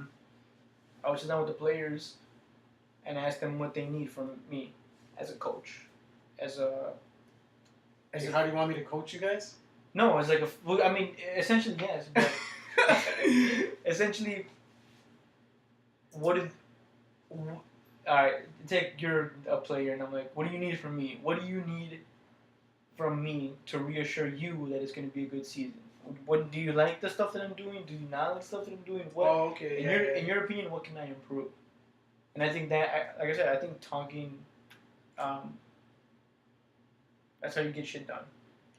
would sit down with the players and ask them what they need from me as a coach, how do you want me to coach you guys? No, as like I mean, essentially yes, but essentially, alright, you're a player and I'm like, what do you need from me? What do you need from me to reassure you that it's going to be a good season? What do you like the stuff that I'm doing? Do you not like the stuff that I'm doing? What, in your opinion, what can I improve? And I think that, like I said, I think talking, That's how you get shit done.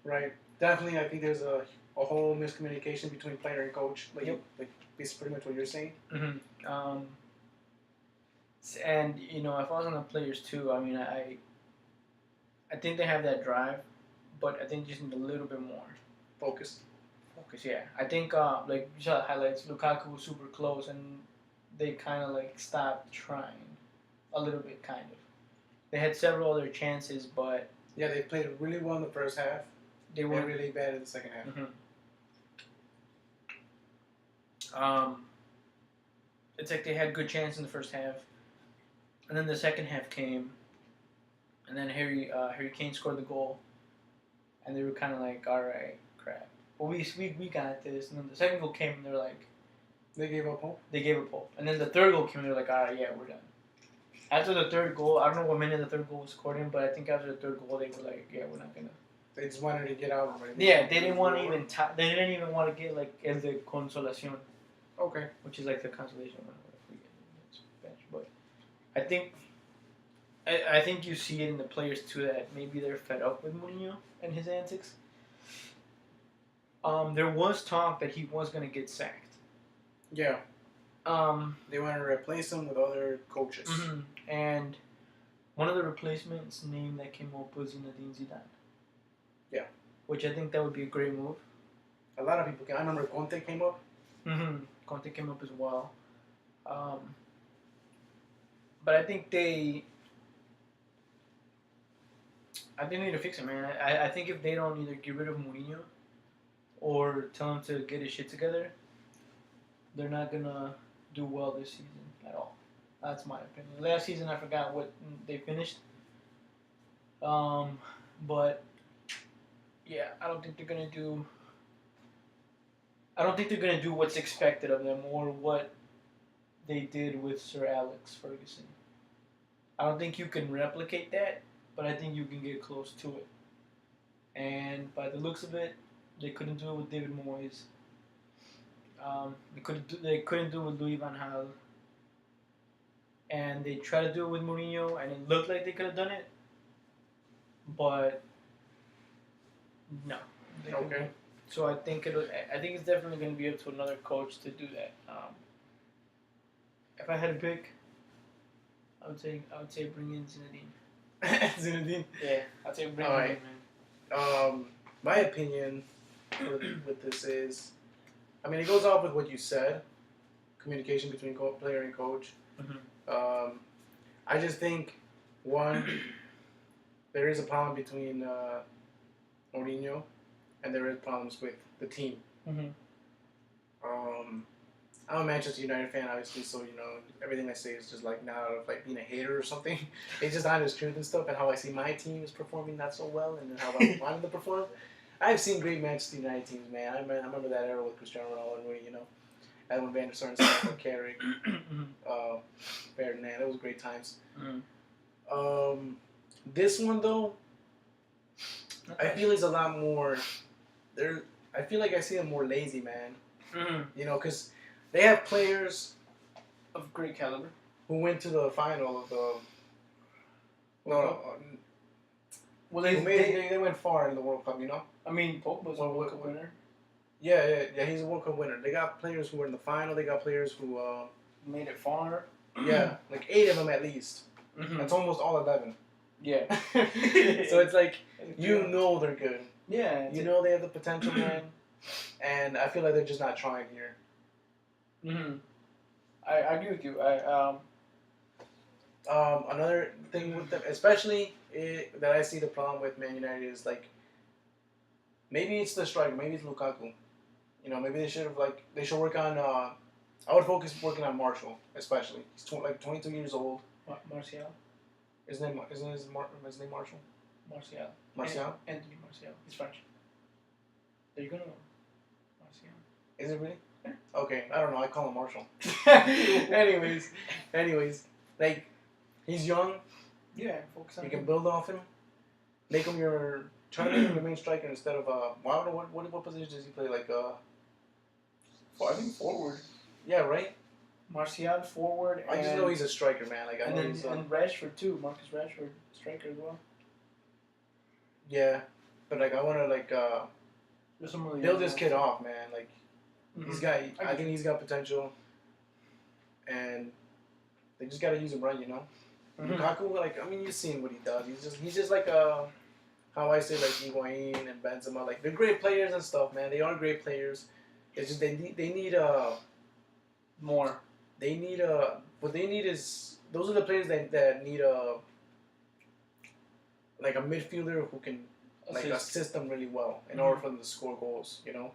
Right. Definitely, I think there's a whole miscommunication between player and coach. Like, Yep. like it's pretty much what you're saying. Mm-hmm. And if I was on the players too, I mean, I think they have that drive, but I think just need a little bit more Focus. Yeah. I think like you saw the highlights, Lukaku was super close, and they kind of like stopped trying a little bit, kind of. They had several other chances, but yeah, they played really well in the first half. They were really bad in the second half. It's like they had good chance in the first half, and then the second half came, and then Harry Kane scored the goal, and they were kind of like, all right, crap. Well, we got this, and then the second goal came, and they're like, they gave up hope. And then the third goal came, and they're like, all right, yeah, we're done. After the third goal, I don't know what minute the third goal was scored in, but I think after the third goal, they were like, yeah, we're not gonna. They just wanted to get out already. Yeah, they didn't want to even. They didn't even want to get like el de consolación. Okay. Which is like the consolation one, but I think you see it in the players too that maybe they're fed up with Mourinho and his antics. There was talk that he was gonna get sacked. Yeah. They want to replace him with other coaches. Mm-hmm. And one of the replacements name that came up was Zinedine Zidane. Yeah. Which I think that would be a great move. A lot of people can. I remember Conte came up. Mm-hmm. Conte came up as well. But I think they need to fix it, man. I think if they don't either get rid of Mourinho or tell him to get his shit together, they're not gonna do well this season at all. That's my opinion. Last season, I forgot what they finished. But yeah, I don't think they're gonna do what's expected of them or what they did with Sir Alex Ferguson. I don't think you can replicate that, but I think you can get close to it. And by the looks of it, they couldn't do it with David Moyes. They couldn't do it with Louis van Gaal. And they tried to do it with Mourinho, and it looked like they could have done it, but no. Okay. So I think it's definitely going to be up to another coach to do that. If I had to pick, I would say bring in Zinedine. Zinedine. Yeah, I'd say bring him in, man. My opinion with this is, I mean, it goes off with what you said, communication between player and coach. Mm-hmm. I just think, one, there is a problem between Mourinho, and there is problems with the team. Mm-hmm. I'm a Manchester United fan, obviously, so everything I say is just like not out of like being a hater or something. It's just honest truth and stuff, and how I see my team is performing not so well, and then how I want them to perform. I've seen great Manchester United teams, man. I remember that era with Cristiano Ronaldo and Edwin van der Sar and stuff like Carrick, Ferdinand. Those were great times. Mm-hmm. This one though, I feel is a lot more. I feel like I see them more lazy, man. Mm-hmm. Because they have players of great caliber who went to the final of the. Well, they went far in the World Cup, I mean, Pogba's a World Cup winner. Yeah, he's a World Cup winner. They got players who were in the final. They got players who made it far. Yeah, like 8 of them at least. Mm-hmm. That's almost all 11. Yeah. So it's like they're good. Yeah. They have the potential, man. And I feel like they're just not trying here. Mm-hmm. I agree with you. Another thing with them, especially that I see the problem with Man United is like maybe it's the striker, maybe it's Lukaku. Maybe they should work on. I would focus working on Marshall, especially. He's 22 years old. Martial. Isn't his name Marshall? Martial. Martial. Anthony Martial. He's French. There you go. Martial. Is it really? Yeah. Okay, I don't know. I call him Marshall. anyways, like he's young. Yeah, focus on. You can build off him. Try to make him your main striker instead of what position does he play? Like I think forward. Yeah, right. Martial forward. I just know he's a striker, man. Like and Rashford too. Marcus Rashford, striker as well. Yeah, but like I want to like There's some really build young this kid ones. off, man. Like he's got, I think he's got potential, and they just got to use him right, you know. Lukaku, like I mean, you've seen what he does. He's just like how I say like Higuain and Benzema. Like they're great players and stuff, man. They are great players. It's just they need more. They need what they need is those are the players that need like a midfielder who can like assist them really well in order for them to score goals. You know.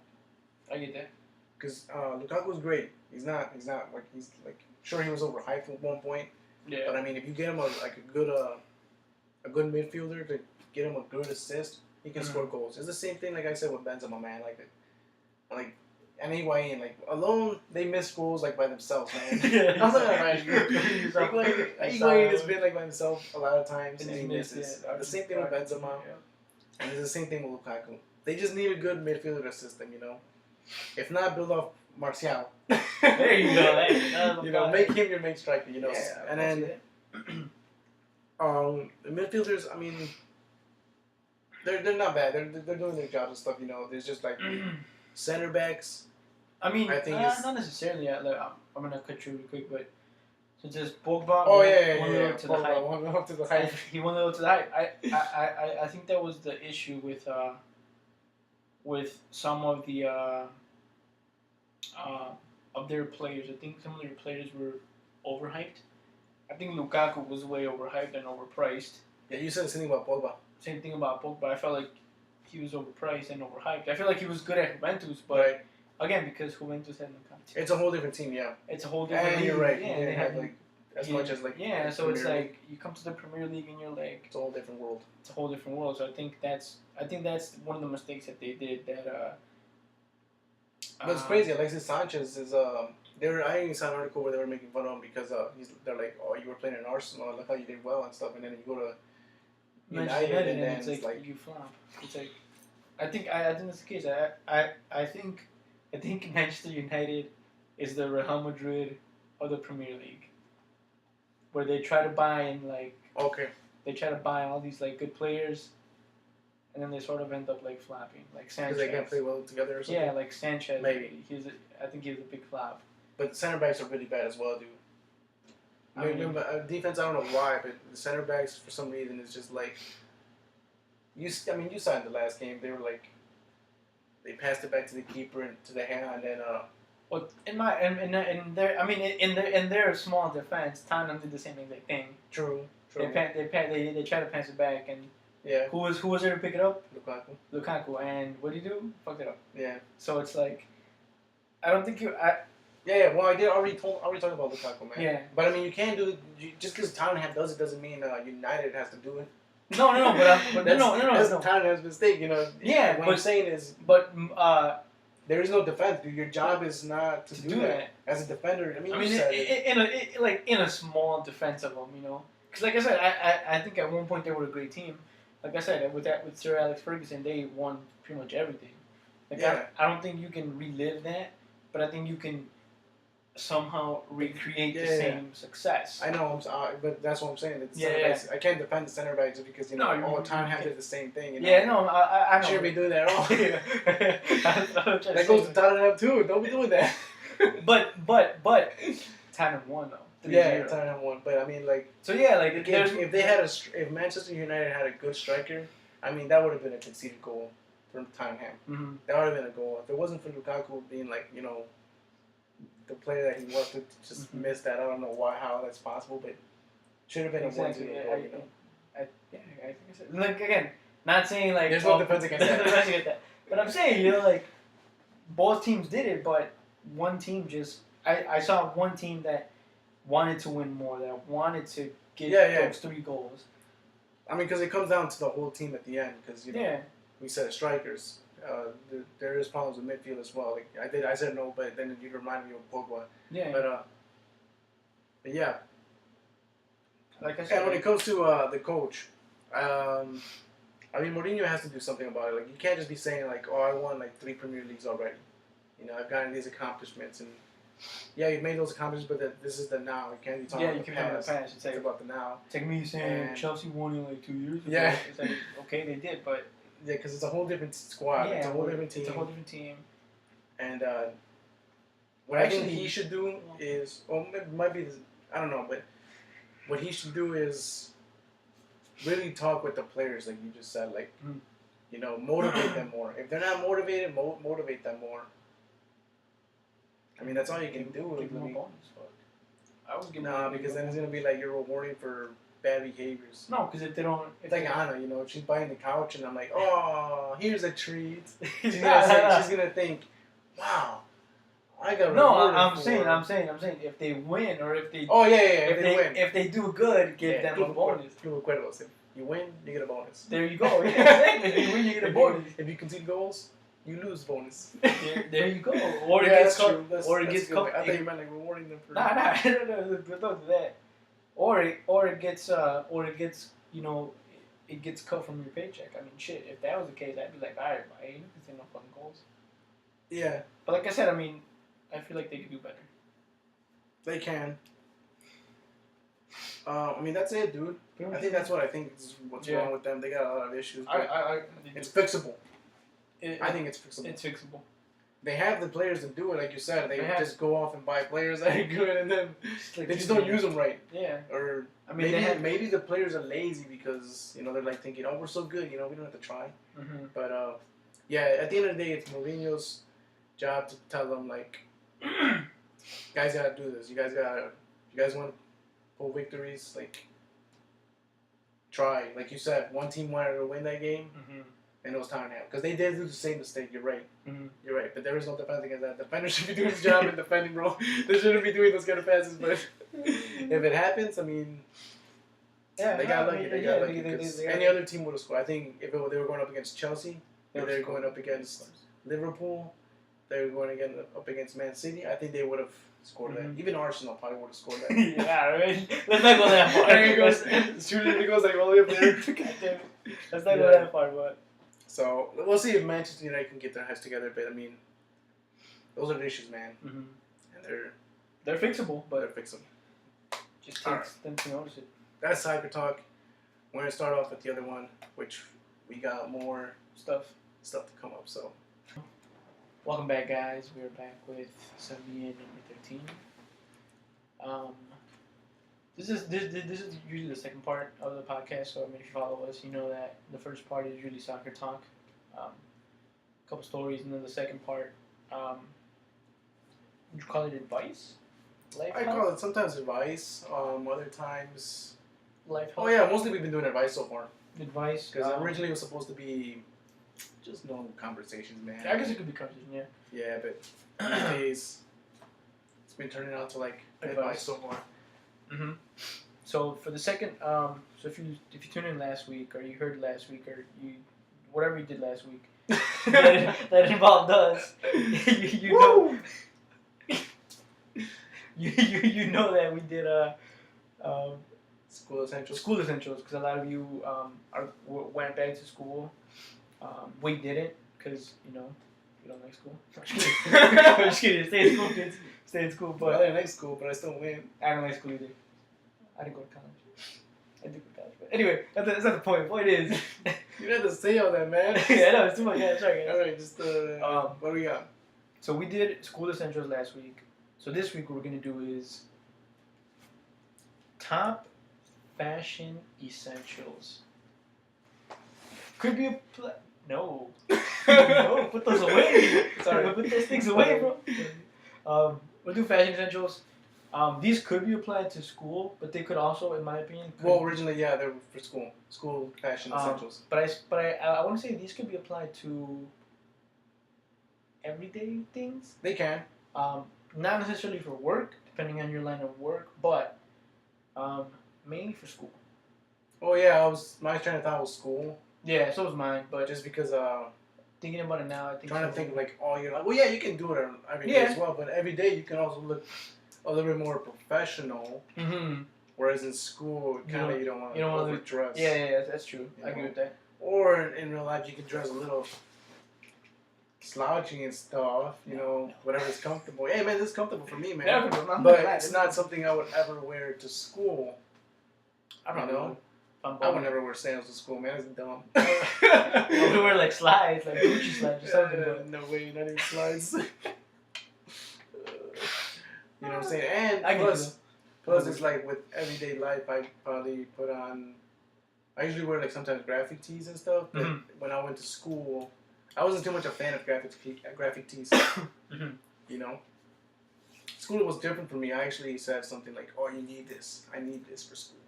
I get that. Because Lukaku's great. He's not like sure he was overhyped at one point. Yeah. But I mean, if you get him a good midfielder to get him a good assist, he can score goals. It's the same thing like I said with Benzema, man. Like and Higuain, like alone they miss goals like by themselves, man. Yeah. I'm not gonna Higuain has been like by himself a lot of times and he misses. The same thing with Benzema, and it's the same thing with Lukaku. They just need a good midfielder to assist them, you know. If not, build off Martial. There you go. You know, make him your main striker. You know, yeah, and then the midfielders. I mean, they're not bad. They're doing their jobs and stuff. You know, there's just like center backs. I mean, I think not necessarily. Like, I'm gonna cut you real quick, but so just Pogba. Oh yeah. To the hype. One up to the hype. He went a little to the hype. I think that was the issue with some of the of their players. I think some of their players were overhyped. I think Lukaku was way overhyped and overpriced. Yeah, you said the same thing about Pogba. Same thing about Pogba. I felt like he was overpriced and overhyped. I feel like he was good at Juventus, but again, because Juventus had no competition. It's a whole different team, yeah. It's a whole different. And you're right. Yeah, you didn't have like as much as like so it's like you come to the Premier League and you're like it's a whole different world. It's a whole different world. So I think that's one of the mistakes that they did. That but it's crazy. Alexis Sanchez is I even saw an article where they were making fun of him because they're like, oh, you were playing in Arsenal, look how you did well and stuff, and then you go to United and then it's like you flop. It's like I think that's the case. I think Manchester United is the Real Madrid of the Premier League, where they try to buy and like they try to buy all these like good players, and then they sort of end up like flopping, like Sanchez. Because they can't play well together or something. Yeah, like Sanchez. Maybe I think he was a big flop. But the center backs are really bad as well, dude. I mean, defense, I don't know why, but the center backs for some reason is just like you saw in the last game they were like they passed it back to the keeper and to the hand and then well, in their small defense, Tottenham did the same exact thing. True. They try to pass it back and yeah. Who was there to pick it up? Lukaku. And what did he do? Fucked it up. Yeah. So it's like I don't think you. Yeah, well, I did already talk about Lukaku, man. Yeah. But I mean, you can't do it just because Tottenham does it doesn't mean United has to do it. No, but that's Tottenham's mistake, you know. Yeah, what I'm saying is, there is no defense, dude. Your job is not to do that as a defender. I mean, in a small defense of them, you know, because like I said, I think at one point they were a great team. Like I said, with Sir Alex Ferguson, they won pretty much everything. Like I don't think you can relive that, but I think you can somehow recreate the same success. I know, but that's what I'm saying. Backs, I can't defend the center backs because all the time have did the same thing. You know? Yeah, no, I shouldn't be doing that at all. That goes to Tottenham too. Don't be doing that. but Tottenham won though. Yeah, Tottenham won. But I mean, like if they had if Manchester United had a good striker, I mean that would have been a conceded goal from Tottenham. Mm-hmm. That would have been a goal. If it wasn't for Lukaku being like the player that he was to just miss that. I don't know how that's possible, but should have been a 1-0 goal. I think I said. Like again, not saying like there's no defense against that. But I'm saying like both teams did it, but one team just I saw one team that wanted to win more, that wanted to get those 3 goals. I mean, because it comes down to the whole team at the end. Because we said strikers. There is problems with midfield as well. Like I said no, but then you reminded me of Pogba. Yeah. But yeah. Like I said, and when it comes to the coach, I mean Moreno has to do something about it. Like you can't just be saying like, oh, I won like 3 Premier Leagues already. I've gotten these accomplishments, and yeah, you made those accomplishments, but this is the now. You can't be talking about the past. It's like about the now. It's like me saying Chelsea won in like 2 years ago. Yeah. It's like, okay, they did, but yeah, because it's a whole different squad. Yeah, it's a whole different team. It's a whole different team. And what I think he should do is, well, it might be, I don't know, but what he should do is really talk with the players, like you just said, like, you know, motivate them more. If they're not motivated, motivate them more. I mean, that's all you can do. Give them a bonus, but I was giving because then it's gonna be like you're rewarding for bad behaviors. No, because if they don't, it's like Anna, you know, if she's buying the couch and I'm like, oh, here's a treat. She's gonna think, wow, I got. No, I'm saying, if they win or if they. Oh yeah. If they win, if they do good, give them a bonus. If you win, you get a bonus. There you go. Yeah, if you win, you get a bonus. If you concede goals, you lose bonus. There you go. Or it gets cut. Or it gets cut. I thought you meant like rewarding them for. Nah, don't do that. Or it gets you know, it gets cut from your paycheck. I mean, shit. If that was the case, I'd be like, alright, I ain't conceding no fucking goals. Yeah. But like I said, I mean, I feel like they could do better. They can. I mean, that's it, dude. I think that's what I think is what's wrong with them. They got a lot of issues. It's fixable. I think it's fixable. It's fixable. They have the players to do it, like you said. They just go off and buy players that are good, and then they just don't use them right. Yeah. Or I mean, maybe the players are lazy because, you know, they're like thinking, oh, we're so good, you know, we don't have to try. Mm-hmm. But yeah, at the end of the day, it's Mourinho's job to tell them, like, guys gotta do this. You guys want to pull victories, like, try. Like you said, one team wanted to win that game, and it was Tottenham. Because they did do the same mistake, you're right. You're right, but there is no defense against that. Defender should be doing his job in defending, bro. They shouldn't be doing those kind of passes, but if it happens, I mean, they got lucky. They got lucky. Because any other team would have scored. I think if they were going up against Chelsea, if they were going up against Liverpool, they were going up against Man City, I think they would have scored that. Even Arsenal probably would have scored that. Yeah, right? Let's not go that far. There he goes. It goes like all the way up there. God damn it. Let's not go that far, but. So, we'll see if Manchester United can get their heads together, but I mean, those are the issues, man. And they're fixable, but. They're fixable. Just takes them to notice it. That's Cyber Talk. We're going to start off with the other one, which we got more stuff to come up, so. Welcome back, guys. We're back with Sabi and number 13. This is usually the second part of the podcast, so I mean, if you follow us, you know that the first part is usually soccer talk, a couple stories, and then the second part, would you call it advice? I call it sometimes advice, other times... Life help. Oh yeah, mostly we've been doing advice so far. Advice? Because originally it was supposed to be just normal conversations, man. I guess it could be conversation, yeah. Yeah, but these days, it's been turning out to like advice so far. So for the second, so if you tuned in last week, or you heard last week, or you whatever you did last week that involved us, you know, you know that we did school essentials. School essentials, because a lot of you went back to school. We didn't, because you know we don't like school. I'm just kidding. Stay in school, kids. Stay in school. But I didn't like school, but I still went. I don't like school either. I didn't go to college. I did go to college, but anyway, that's not the point. The point is, you didn't have to say all that, man. Yeah, I know it's too much. Yeah, sorry, guys. All right, just what do we got? So we did school essentials last week. So this week what we're gonna do is top fashion essentials. Could be no. No, put those away. Sorry, put those things away, bro. We'll do fashion essentials. These could be applied to school, but they could also, in my opinion. Well, originally, yeah, they were for school. School fashion essentials. But I want to say these could be applied to everyday things. They can. Not necessarily for work, depending on your line of work, but mainly for school. Oh yeah, my train of thought was school. Yeah, so was mine, but just because thinking about it now, I think trying to think like all year. Well, yeah, you can do it every day as well, but every day you can also look a little bit more professional. Whereas in school, kind of you don't want to overdress. Yeah, that's true. I agree with that. Or in real life, you can dress a little slouching and stuff, you know, whatever's comfortable. Hey, man, this is comfortable for me, man. Yeah, but it's not something I would ever wear to school. I don't know. I would never wear sandals to school, man. It's dumb. We wear like slides, like Gucci slides or something. But no way, not even slides. You know what I'm saying? And plus it's like with everyday life, I probably put on. I usually wear like sometimes graphic tees and stuff. But when I went to school, I wasn't too much a fan of graphic tees. You know, school was different for me. I actually said something like, "Oh, you need this. I need this for school.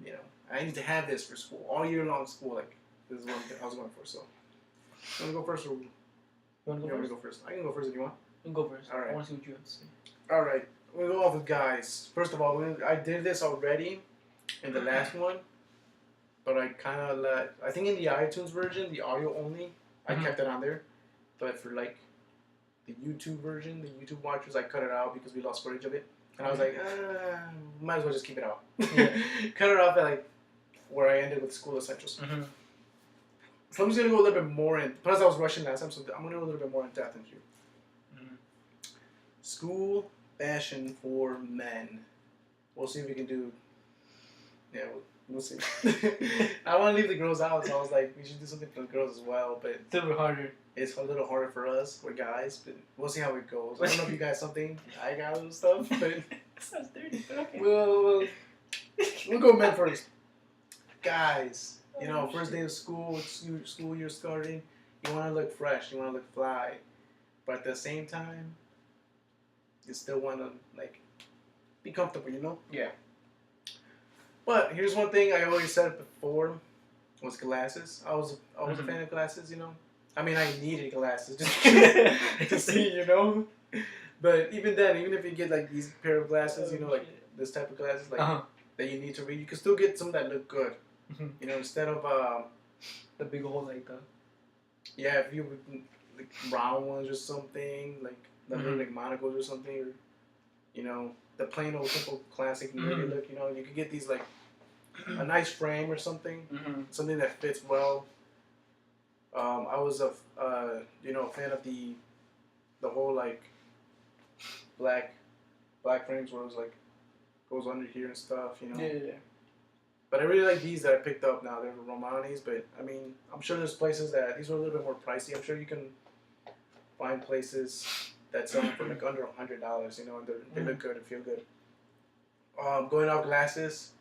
You know, I need to have this for school all year long. School, like this is what I was going for." So, you want to go first, or you want to go first? I can go first if you want. You can go first. All right. I want to see what you have to say. All right, we'll go off with guys. First of all, I did this already in the last one, but I kind of let. I think in the iTunes version, the audio only, I kept it on there, but for like the YouTube version, the YouTube watchers, I cut it out because we lost footage of it. And I was like, might as well just keep it out. Cut it off at like where I ended with school essentials. So I'm just going to go a little bit more in. Plus, I was rushing last time, so I'm going to go a little bit more in depth into you. School fashion for men. We'll see if we can do. Yeah, we'll see. I want to leave the girls out, so I was like, we should do something for the girls as well. But it's a little bit harder. It's a little harder for us. We're guys, but we'll see how it goes. I don't know if you got something. I got some stuff, but it sounds dirty. But okay. We'll go men first. Guys, you know, first day of school, school year starting. You want to look fresh. You want to look fly, but at the same time, you still want to like be comfortable. You know? Yeah. But here's one thing I always said before was glasses. I was a fan of glasses. You know. I mean, I needed glasses just to see, you know. But even then, even if you get like these pair of glasses, you know, like this type of glasses, like that you need to read, you can still get some that look good. You know, instead of the big old like the. Yeah, if you like round ones or something, like the little like monocles or something, or you know, the plain old simple classic nerdy look. You know, you could get these like a nice frame or something, something that fits well. I was a fan of the whole like black frames where it was like goes under here and stuff, you know. Yeah. But I really like these that I picked up now. They're Romani's, but I mean, I'm sure there's places that these were a little bit more pricey. I'm sure you can find places that sell them for like under $100, you know, and they look good and feel good. Going off glasses,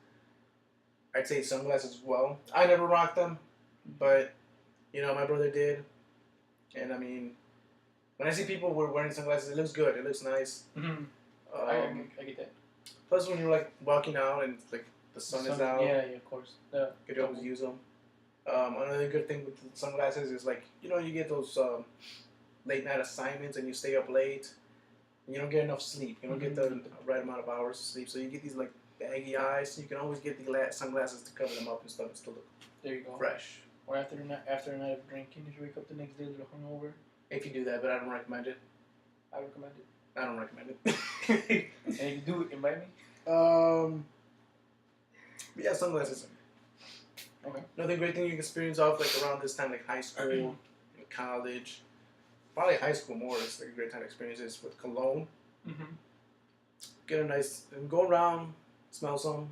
I'd say sunglasses as well. I never rocked them, but you know, my brother did. And I mean, when I see people wearing sunglasses, it looks good. It looks nice. I get that. Plus, when you're like walking out and like the sun is out, yeah, of course. Yeah. You could always use them. Another good thing with the sunglasses is like, you know, you get those late night assignments and you stay up late. And you don't get enough sleep. You don't get the right amount of hours of sleep. So you get these like baggy eyes. So you can always get the sunglasses to cover them up and stuff and still look fresh. Or after a night of drinking, if you wake up the next day a little hungover. If you do that, but I don't recommend it. I recommend it. I don't recommend it. And if you do, invite me. But yeah, sunglasses. Okay. Another great thing you can experience off like around this time, like high school, college, probably high school more. It's like a great time to experience this with cologne. Get a nice, and go around, smell some,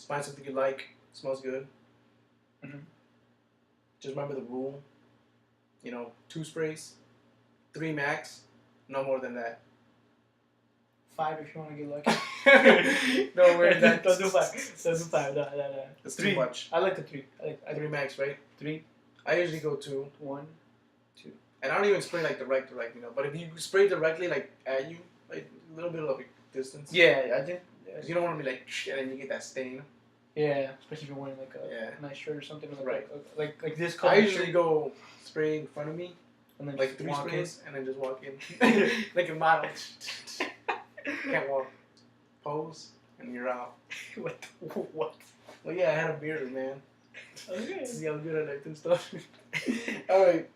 find something you like, smells good. Just remember the rule. You know, 2 sprays, 3 max, no more than that. 5 if you want to get lucky. No, wait, don't do 5. Don't do 5. No. That's 3. too much. I like the 3. I 3 max, right? 3. I usually go 2. 1, 2. And I don't even spray like direct, you know. But if you spray directly, like at you, like a little bit of a distance. Yeah, I think. Because you don't want to be like, and then you get that stain. Yeah, especially if you're wearing like a nice shirt or something. Like this color. I usually go spray in front of me, and then like 3 sprays, and then just walk in. Like a model. Can't walk. Pose, and you're out. What? Well, yeah, I had a beard, man. Okay. See how good I like this stuff. Alright.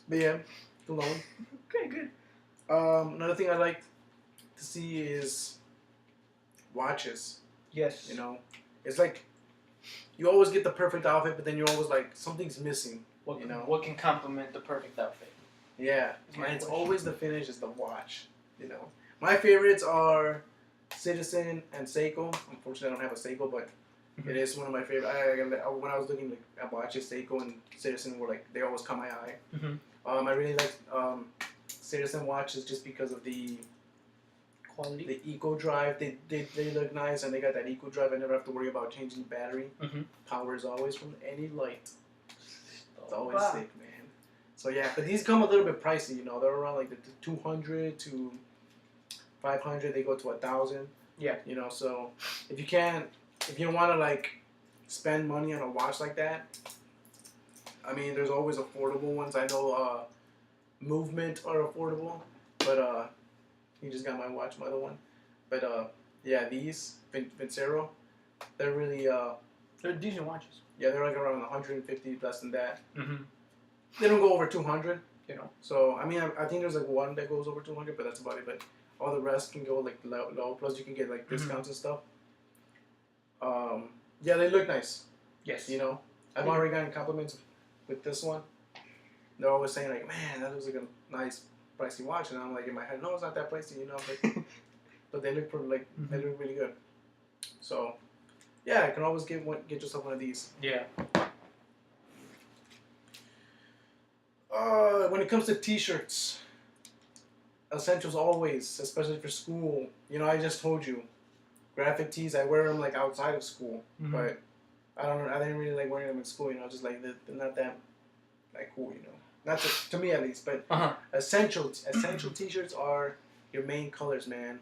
But yeah, cologne. Okay, good. Another thing I like to see is watches. Yes. You know, it's like you always get the perfect outfit, but then you're always like something's missing. What can complement the perfect outfit? Yeah, Is my and it's question. always the finish is the watch. You know, my favorites are Citizen and Seiko. Unfortunately, I don't have a Seiko, but it is one of my favorite. When I was looking at watches, Seiko and Citizen were like they always caught my eye. I really like Citizen watches just because of the Quality. the eco drive. They look nice and they got that eco drive. I never have to worry about changing the battery. Power is always from any light. It's always sick, man. So yeah, but these come a little bit pricey. You know, they're around like the 200 to 500. They go to 1,000. Yeah. You know, so if you don't want to like spend money on a watch like that, I mean, there's always affordable ones. I know Movement are affordable, but you just got my watch, my other one. But yeah, these Vincero, they're really They're decent watches. yeah, they're like around 150, less than that. Mm-hmm. They don't go over 200, you know. So I mean, I think there's like one that goes over 200, but that's about it. But all the rest can go like low. Plus, you can get like discounts and stuff. Yeah, they look nice. Yes. You know, I've already gotten compliments with this one. They're always saying like, "Man, that looks like a nice, pricey watch," and I'm like in my head, "No, it's not that pricey," you know. But they look pretty, like they look really good. So, yeah, you can always get yourself one of these. Yeah. When it comes to T-shirts, essentials always, especially for school. You know, I just told you, graphic tees. I wear them like outside of school, but I don't know. I didn't really like wearing them in school. You know, just like they're not that like cool. You know, not to me at least. But essential T-shirts are your main colors, man.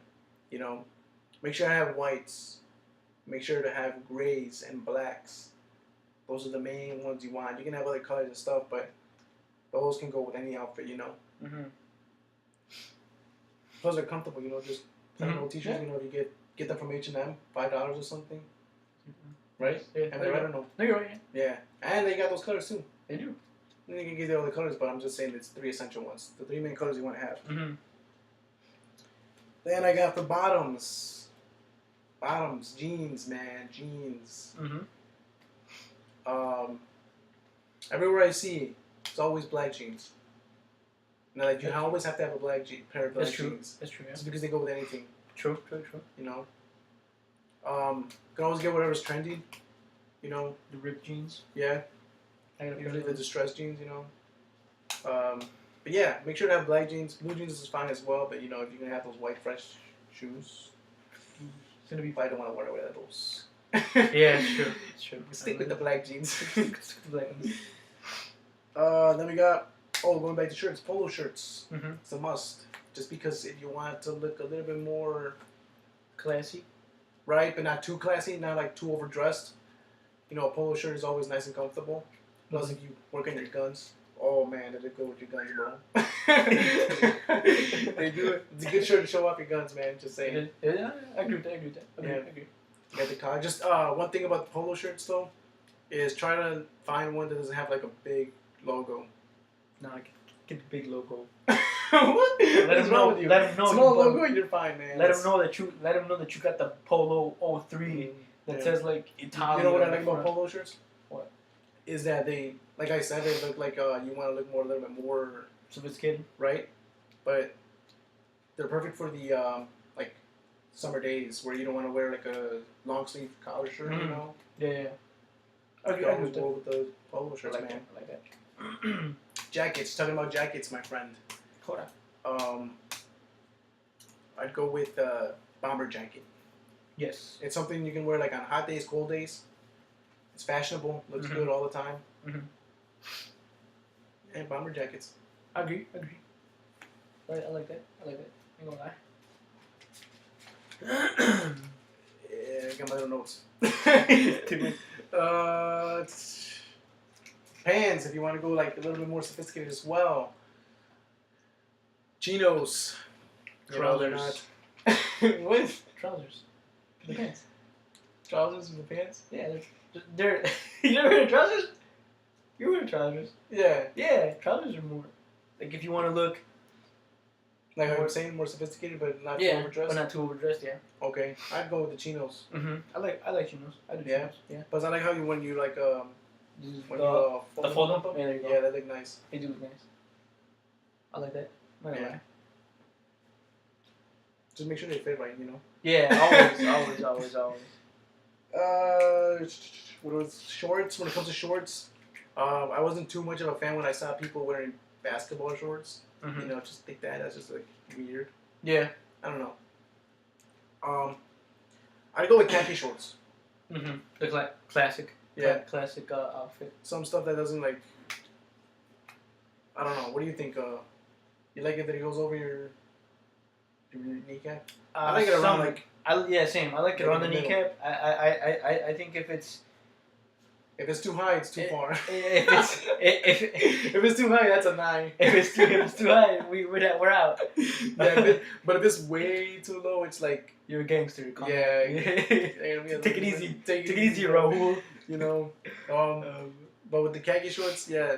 You know, make sure I have whites. Make sure to have grays and blacks. Those are the main ones you want. You can have other colors and stuff, but those can go with any outfit, you know. Plus, they're comfortable, you know. Just plain old T-shirts, you know. If you get them from H&M, $5 or something, right? Yeah, and they're, I don't know. No, you're right. Yeah, and they got those colors too. They do. And they can give you all the colors, but I'm just saying it's 3 essential ones. The 3 main colors you want to have. Then I got the bottoms. Bottoms, jeans, man, jeans. Everywhere I see, it's always black jeans. Now, like you always have to have a black pair of black jeans. That's true. Yeah. Just because they go with anything. True. You know. You can always get whatever's trendy. You know. The ripped jeans. Yeah. Usually the distressed jeans. You know. But yeah, make sure to have black jeans. Blue jeans is fine as well. But you know, if you're gonna have those white fresh shoes, it's gonna be. I don't want to wear those. Yeah, it's true. Stick with the black jeans. Black ones. Then we got going back to shirts, polo shirts. It's a must, just because if you want it to look a little bit more classy, right, but not too classy, not like too overdressed. You know, a polo shirt is always nice and comfortable. Plus, if you work on your guns, oh man, does it go with your guns, bro? They do it. It's a good shirt to show off your guns, man. Just saying. Yeah, I agree with that. I agree. Get the collar. Just one thing about the polo shirts though is try to find one that doesn't have like a big logo. No, get the big logo. What? Let them know. Let them know. Small logo, you're fine, man. Let them know that you got the Polo 03 that says like Italian. You know what I like about polo shirts? What? Is that they, like I said, they look like you want to look a little bit more sophisticated, right? But they're perfect for the like summer days where you don't want to wear like a long sleeve collar shirt, you know? Yeah. I always go with the polo shirts, man. I like that. Jackets. Talking about jackets, my friend. Hold on. I'd go with bomber jacket. Yes. It's something you can wear like on hot days, cold days. It's fashionable. Looks good all the time. And bomber jackets. I agree. I like that. Ain't gonna lie. Yeah, I got my little notes. Pants, if you want to go like a little bit more sophisticated as well. Chinos. Trousers. What? Trousers. The pants. Trousers with the pants? Yeah, they're you never wear trousers? You wear trousers. Yeah. Yeah, trousers are more like if you want to look like I'm saying, more sophisticated, but not too overdressed. But not too overdressed. Yeah. Okay, I'd go with the chinos. I like chinos. I do chinos. Yeah. But I like how when you like the fold them. Yeah, there you go. Yeah, they look nice. They do look nice. I like that. I'm not gonna lie. Just make sure they fit right, Yeah, always. What was shorts? When it comes to shorts, I wasn't too much of a fan when I saw people wearing basketball shorts. Mm-hmm. Just think that's just like weird. Yeah. I don't know. I'd go with khaki shorts. Mm-hmm. The classic. Yeah. Classic outfit. Some stuff that doesn't like. I don't know. What do you think? You like it that it goes over your kneecap? I like it around like. Same. I like it around the kneecap. I think if it's too high, it's too far. if it's too high, that's a 9. If it's too high, we're out. Yeah, but if it's way too low, it's like you're a gangster. Take it easy. Take it easy, Rahul. But with the khaki shorts, yeah,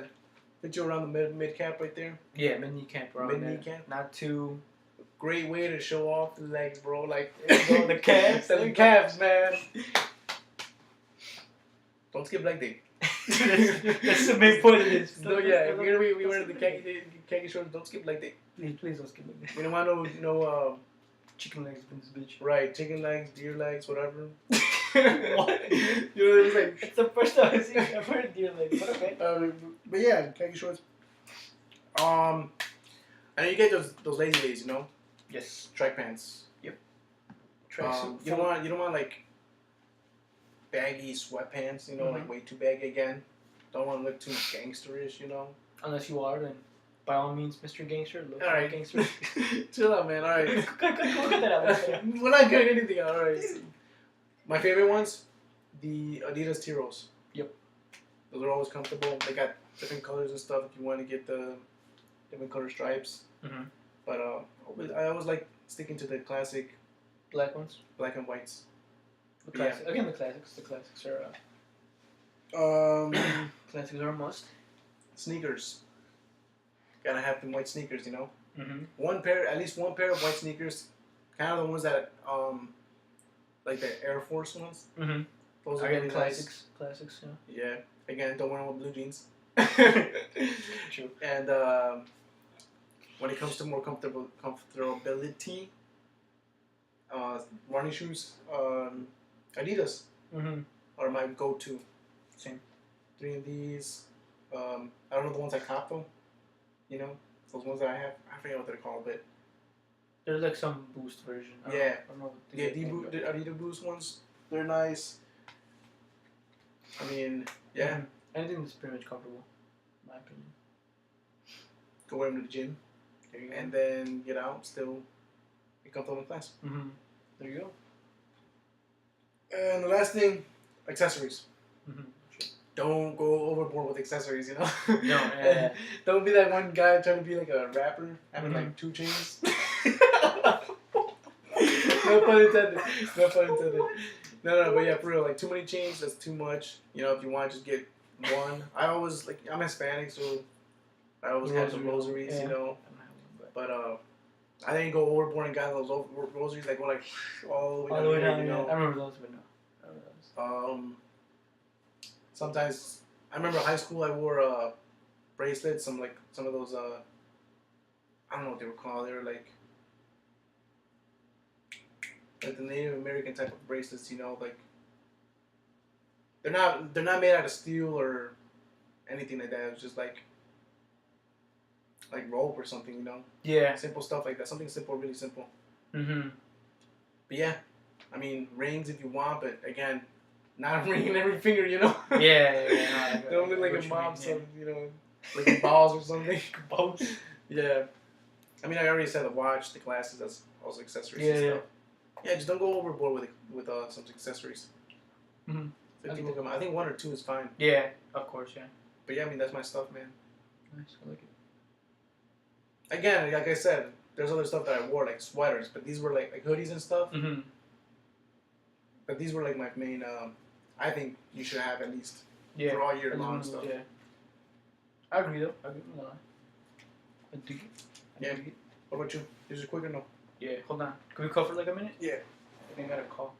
fit you around the mid cap right there. Yeah, mid kneecap around mid there. Kneecap. Not too. Great way to show off the legs, bro. Like the calves. The calves, man. Don't skip leg day. That's the main point of this. No, yeah, if you're gonna be wearing the khaki shorts, don't skip leg day. Please don't skip leg day. We don't want no chicken legs in this bitch. Right, chicken legs, deer legs, whatever. What? It's like it's the first time I've heard deer legs. But okay. But yeah, khaki shorts. And you get those lazy days, Yes. Track pants. Yep. You don't want like baggy sweatpants, like way too baggy again. Don't want to look too gangsterish, Unless you are, then by all means, Mr. Gangster, look like gangster. Chill out, man. All right. Cut that out. We're not cutting anything out. All right. My favorite ones, the Adidas Tiros. Yep. Those are always comfortable. They got different colors and stuff if you want to get the different color stripes. Mm-hmm. But I always like sticking to the classic black ones, black and whites. The classic. Yeah. Again, the classics. The classics are. Classics are a must. Sneakers. Gotta have them white sneakers, Mm-hmm. At least one pair of white sneakers. Kind of the ones that, like the Air Force ones. Mm-hmm. Those are really classics. Nice. Classics, yeah. Yeah. Again, don't wear them with blue jeans. True. And when it comes to more comfortability, running shoes, Adidas are my go-to. Same. 3 of these. I don't know the ones I cop though. Those ones that I have. I forget what they're called, but there's like some Boost version. I don't know the Adidas Boost ones. They're nice. I mean, yeah. Mm-hmm. Anything that's pretty much comfortable, in my opinion. Go wear them to the gym, and then get out, still be comfortable in class. Mm-hmm. There you go. And the last thing, accessories. Mm-hmm. Don't go overboard with accessories, No, yeah. Don't be that one guy trying to be like a rapper, having like 2 chains. No pun intended. No, but yeah, for real, like too many chains, that's too much. If you want, just get one. I'm Hispanic, so I always have some rosaries, But I didn't go overboard and got those rosaries that go like all the way down. I remember those, but no. Sometimes I remember high school I wore bracelets, some of those I don't know what they were called. They were like the Native American type of bracelets, like they're not made out of steel or anything like that. It was just like rope or something, Yeah. Simple stuff like that. Something simple, really simple. Mm-hmm. But yeah, I mean rings if you want, but again, not a ring in every finger, Yeah. They don't look like a mom, like balls or something. Balls. Yeah. I mean, I already said the watch, the glasses, that's also accessories and stuff. Yeah, just don't go overboard with some accessories. Mm-hmm. I think 1 or 2 is fine. Yeah, of course, yeah. But yeah, I mean, that's my stuff, man. Nice, I like it. Again, like I said, there's other stuff that I wore, like sweaters, but these were like hoodies and stuff. Mm-hmm. But these were like my main, I think you should have at least for all year long stuff. Yeah. I agree, though. I dig it. What about you? Is it quick or no? Yeah, hold on. Can we call for like a minute? Yeah. I think I got a call.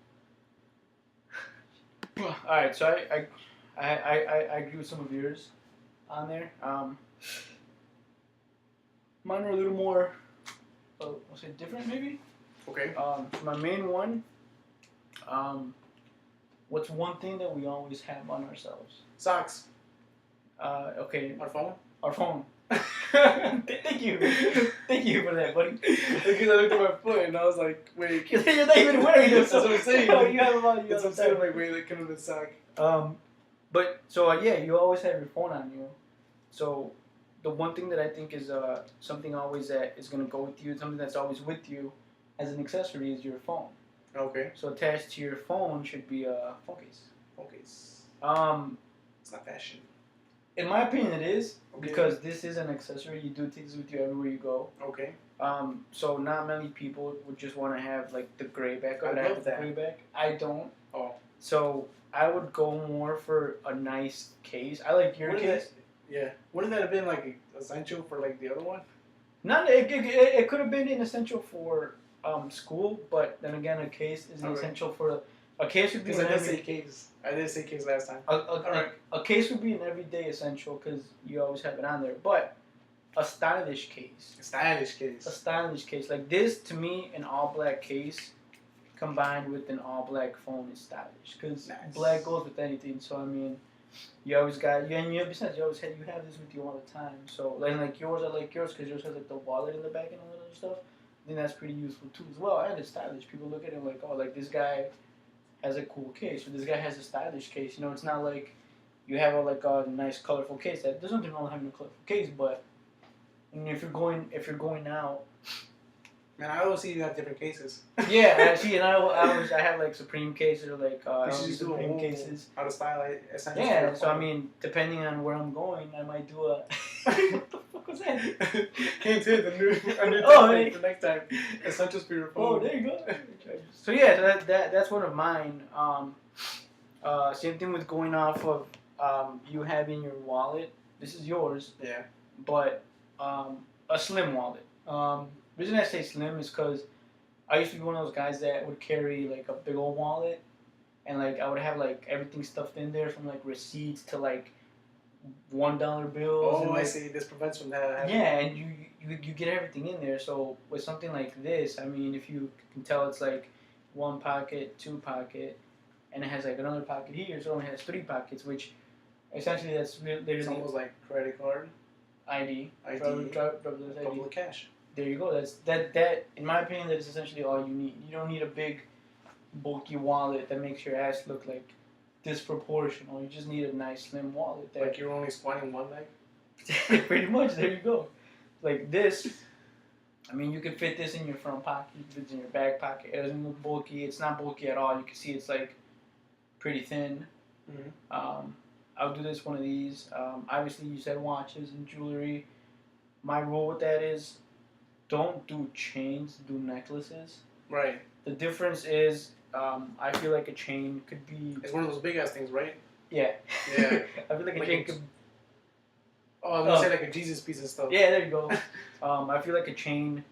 Alright, so I agree with some of yours on there. Mine are a little more, I'll say different maybe. Okay. My main one, what's one thing that we always have on ourselves? Socks. Okay. Our phone. Our phone. Thank you for that, buddy. Because I looked at my foot and I was like, wait. You're not even wearing it. That's what I'm saying. No, you have them on. It's instead of like, wait, that could have been sock. But so yeah, you always have your phone on you. So the one thing that I think is something always that is gonna go with you, something that's always with you as an accessory is your phone. Okay. So attached to your phone should be a phone case. Phone case. It's not fashion. In my opinion, it is Okay. because this is an accessory. You do take this with you everywhere you go. Okay. So not many people would just want to have like the gray back. I love that. Gray back. I don't. Oh. So I would go more for a nice case. I like your case. Yeah. Wouldn't that have been like essential for like the other one? Not it could have been an essential for school, but then again, a case is an essential for a case would be. Because I did say case. I did say case last time. A case would be an everyday essential because you always have it on there, but a stylish case. A stylish case. A stylish case like this to me, an all black case combined with an all black phone is stylish because black goes with anything. So I mean, you always got besides you have this with you all the time. So like yours, I like yours because yours has like the wallet in the back and all that other stuff. I think that's pretty useful too as well, and it's stylish. People look at it like, oh, like this guy has a cool case, or this guy has a stylish case. You know, it's not like you have a nice colorful case. There's nothing wrong with having a colorful case, but I mean, if you're going out. Man, I always see you have different cases. Yeah, I see, and I have like Supreme cases or like Supreme cases. How to style it. Yeah, so I mean, depending on where I'm going, I might do a. What the fuck was that? Can't say the new hey. for next time. Essentials for your phone. Oh, there you go. So yeah, so that's one of mine. Same thing with going off of you having your wallet. This is yours. Yeah. But a slim wallet. The reason I say slim is because I used to be one of those guys that would carry like a big old wallet, and like I would have like everything stuffed in there from like receipts to like $1 bills. Oh, and, like, I see. This prevents from that. Yeah, and you get everything in there. So with something like this, I mean, if you can tell, it's like 1 pocket, 2 pocket, and it has like another pocket here, so it only has 3 pockets, which essentially that's literally It's almost like credit card. ID. Couple ID. of cash. There you go. That in my opinion, that is essentially all you need. You don't need a big, bulky wallet that makes your ass look like disproportional. You just need a nice slim wallet. Like you're only squatting one leg. Pretty much. There you go. Like this. I mean, you can fit this in your front pocket. You can fit it in your back pocket. It doesn't look bulky. It's not bulky at all. You can see it's like pretty thin. Mm-hmm. I'll do this one of these. Obviously, you said watches and jewelry. My rule with that is, don't do chains, do necklaces. Right. The difference is, I feel like a chain could be... It's one of those big ass things, right? Yeah. Yeah. I feel like a chain could... Oh, I was going to say like a Jesus piece and stuff. Yeah, there you go. I feel like a chain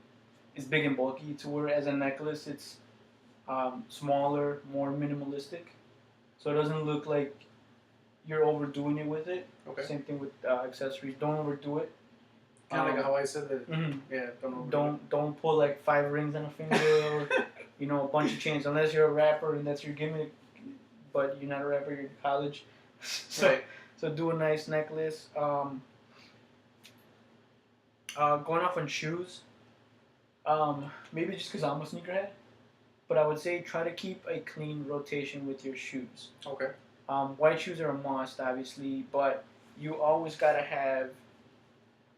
is big and bulky to where as a necklace it's smaller, more minimalistic. So it doesn't look like you're overdoing it with it. Okay. Same thing with accessories. Don't overdo it. Kind of like how I said that. Mm-hmm. Yeah, don't pull like 5 rings on a finger or a bunch of chains unless you're a rapper and that's your gimmick. But you're not a rapper. You're in college, so do a nice necklace. Going off on shoes. Maybe just because I'm a sneakerhead, but I would say try to keep a clean rotation with your shoes. Okay. White shoes are a must, obviously, but you always gotta have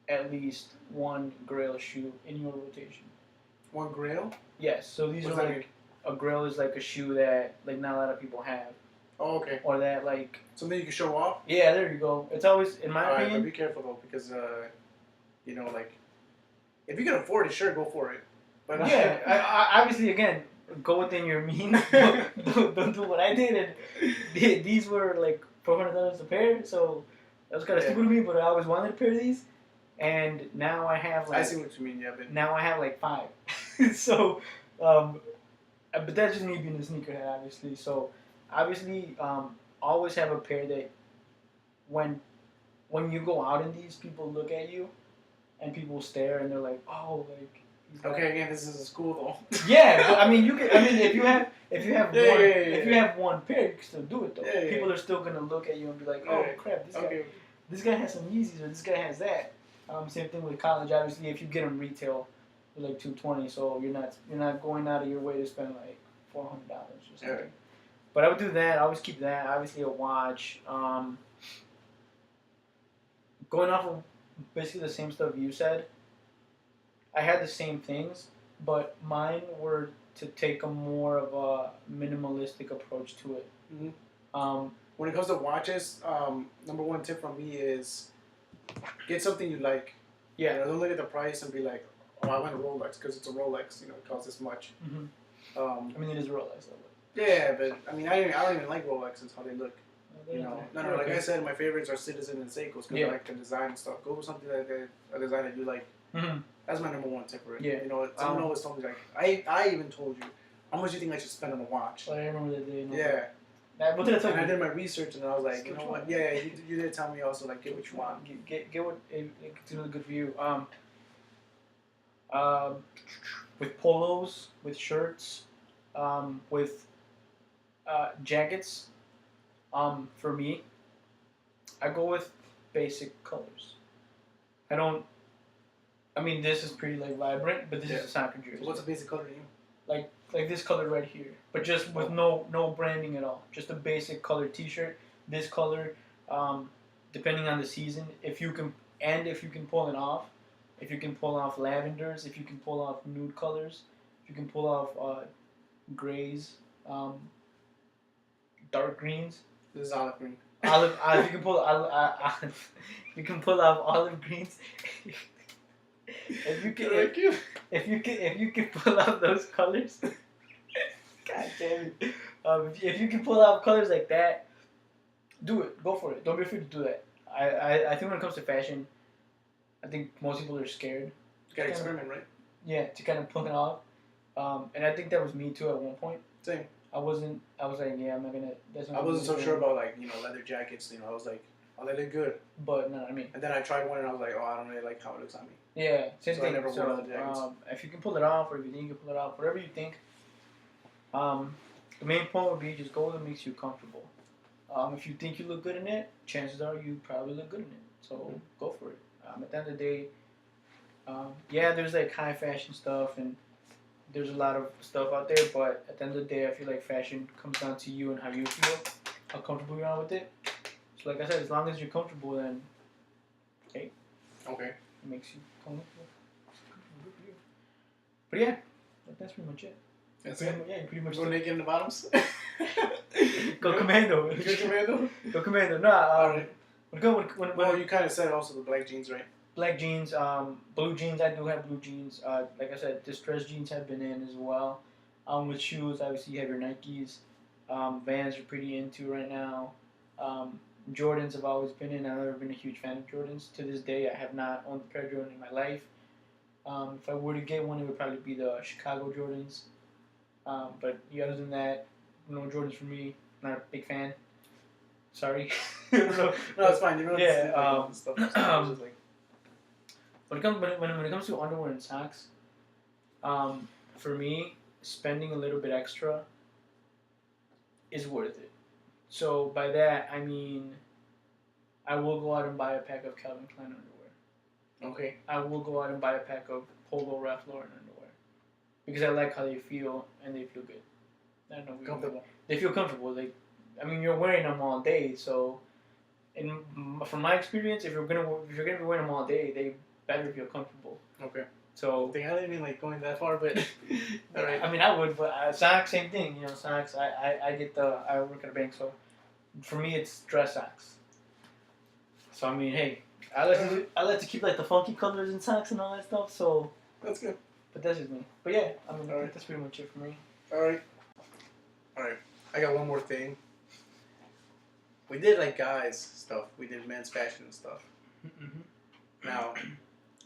at least 1 grail shoe in your rotation. 1 grail? Yes. So these are like a grail is like a shoe that like not a lot of people have. Oh, okay. Or that like something you can show off. Yeah, there you go. It's always in my opinion. But be careful though, because like if you can afford it, sure, go for it. But yeah, I obviously again go within your means. Don't do what I did. And these were like $400 a pair, so that was kind of stupid of me. But I always wanted a pair of these. And now I have like... I see what you mean, yeah. But now I have like 5. So, but that's just me being a sneakerhead, obviously. So, obviously, always have a pair that when you go out in these, people look at you and people stare and they're like, oh, like. Okay, again, this is a school though. Yeah, but I mean, you can. I mean, if you have if you yeah. have one pair, you can still do it though. Yeah, People are still gonna look at you and be like, oh crap, this guy has some Yeezys or this guy has that. Same thing with college. Obviously, if you get them retail, they're like $220, so you're not going out of your way to spend like $400 or something. Right. But I would do that. I always keep that. Obviously, a watch. Going off of basically the same stuff you said. I had the same things, but mine were to take a more of a minimalistic approach to it. Mm-hmm. When it comes to watches, number one tip from me is get something you like. Yeah. You know, don't look at the price and be like, oh, I want a Rolex because it's a Rolex. You know, it costs this much. Mm-hmm. I mean, it is a Rolex. Yeah, but I mean, I don't even like Rolexes how they look. You know, no. Like I said, my favorites are Citizen and Seikos because I like the design and stuff. Go with something a design that you like. Mm-hmm. That's my number one tip for it. Yeah. You know, someone always told me like, I even told you, how much do you think I should spend on a watch? I remember that day. Yeah. What did I tell you? And I did my research and I was like, you know what? Yeah, you did tell me also like get what you want. Get what it's really good for you. With polos, with shirts, with jackets. For me, I go with basic colors. I mean, this is pretty like vibrant, but this is a soccer jersey. So what's a basic color to you? Like this color right here, but just with no branding at all. Just a basic color T-shirt. This color, depending on the season, if you can pull it off, if you can pull off lavenders, if you can pull off nude colors, if you can pull off grays, dark greens. This is olive green. If you can pull if you can pull off olive greens. If you can pull out those colors, God damn it! If you can pull out colors like that, do it. Go for it. Don't be afraid to do that. I think when it comes to fashion, I think most people are scared. You gotta experiment, right? Yeah, to kind of pull it off. And I think that was me too at one point. Same. I was like, yeah, I'm not gonna. I wasn't so sure about like leather jackets. You know, I was like, oh, they look good. But no, I mean. And then I tried one and I was like, oh, I don't really like how it looks on me. Yeah, same thing. I never wore leather jackets. If you can pull it off, or if you think you can pull it off, whatever you think. The main point would be just go where it makes you comfortable. If you think you look good in it, chances are you probably look good in it. So go for it. At the end of the day, yeah, there's like high fashion stuff and there's a lot of stuff out there, but at the end of the day, I feel like fashion comes down to you and how you feel, how comfortable you are with it. So like I said, as long as you're comfortable, then hey, okay, it makes you comfortable. But yeah, that's pretty much it. That's it? Yeah, pretty much. Go naked in the bottoms? Go commando. Go commando? Go commando. No, alright. Well, you kind of said also the black jeans, right? Black jeans, blue jeans. I do have blue jeans. Like I said, distressed jeans have been in as well. With shoes, obviously you have your Nikes. Vans are pretty into right now. Jordans have always been in. I've never been a huge fan of Jordans. To this day, I have not owned a pair of Jordan in my life. If I were to get one, it would probably be the Chicago Jordans. But other than that, no Jordans for me. Not a big fan. Sorry. No, it's fine. You know, yeah. Stuff. When it comes to underwear and socks, for me, spending a little bit extra is worth it. So by that I mean, I will go out and buy a pack of Calvin Klein underwear. Okay. I will go out and buy a pack of Polo Ralph Lauren underwear because I like how they feel and they feel good. I don't know. Comfortable. They feel comfortable. Like, I mean, you're wearing them all day, so. From my experience, if you're gonna be wearing them all day, they better feel comfortable. Okay. So. I didn't mean like going that far, but. All right. I mean, I would, but socks, same thing. You know, socks. I work at a bank, so for me, it's dress socks. So I mean, hey, I like to keep like the funky colors in socks and all that stuff. So. That's good. But that's just me. But yeah, I mean, that's pretty much it for me. All right. I got one more thing. We did like guys stuff. We did men's fashion and stuff. Mm-hmm. Now,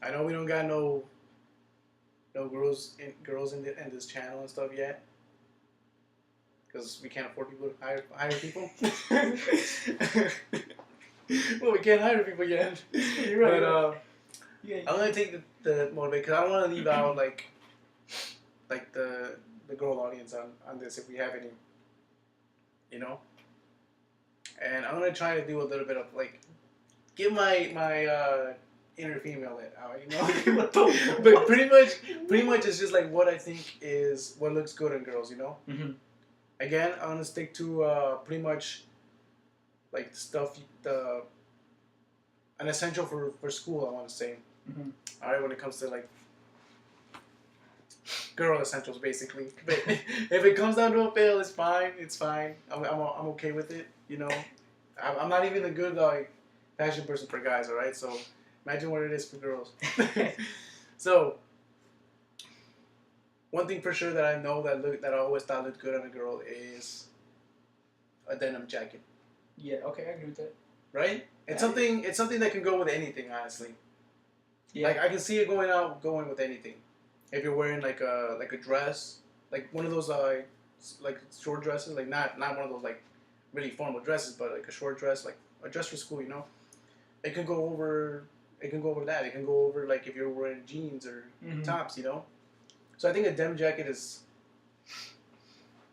I know we don't got no girls in this channel and stuff yet, because we can't afford people to hire people. Well, we can't hire people yet. You're right. Yeah. I'm gonna take the motivate because I don't want to leave out like the girl audience on this if we have any, you know. And I'm gonna try to do a little bit of like give my inner female it out, you know. But pretty much it's just like what I think is what looks good on girls, you know. Mm-hmm. Again, I'm gonna stick to pretty much like stuff an essential for school. I want to say. Mm-hmm. All right, when it comes to like girl essentials, basically. But if it comes down to a fail, it's fine. It's fine. I'm okay with it. You know, I'm not even a good like fashion person for guys. All right, so imagine what it is for girls. So one thing for sure that I know that I always thought looked good on a girl is a denim jacket. Yeah. Okay, I agree with that. Right? It's something. It's something that can go with anything. Honestly. Yeah. Like I can see it going with anything. If you're wearing like a dress, like one of those like short dresses, like not one of those like really formal dresses, but like a short dress, like a dress for school, you know. It can go over. It can go over that. It can go over like if you're wearing jeans or tops, you know. So I think a denim jacket is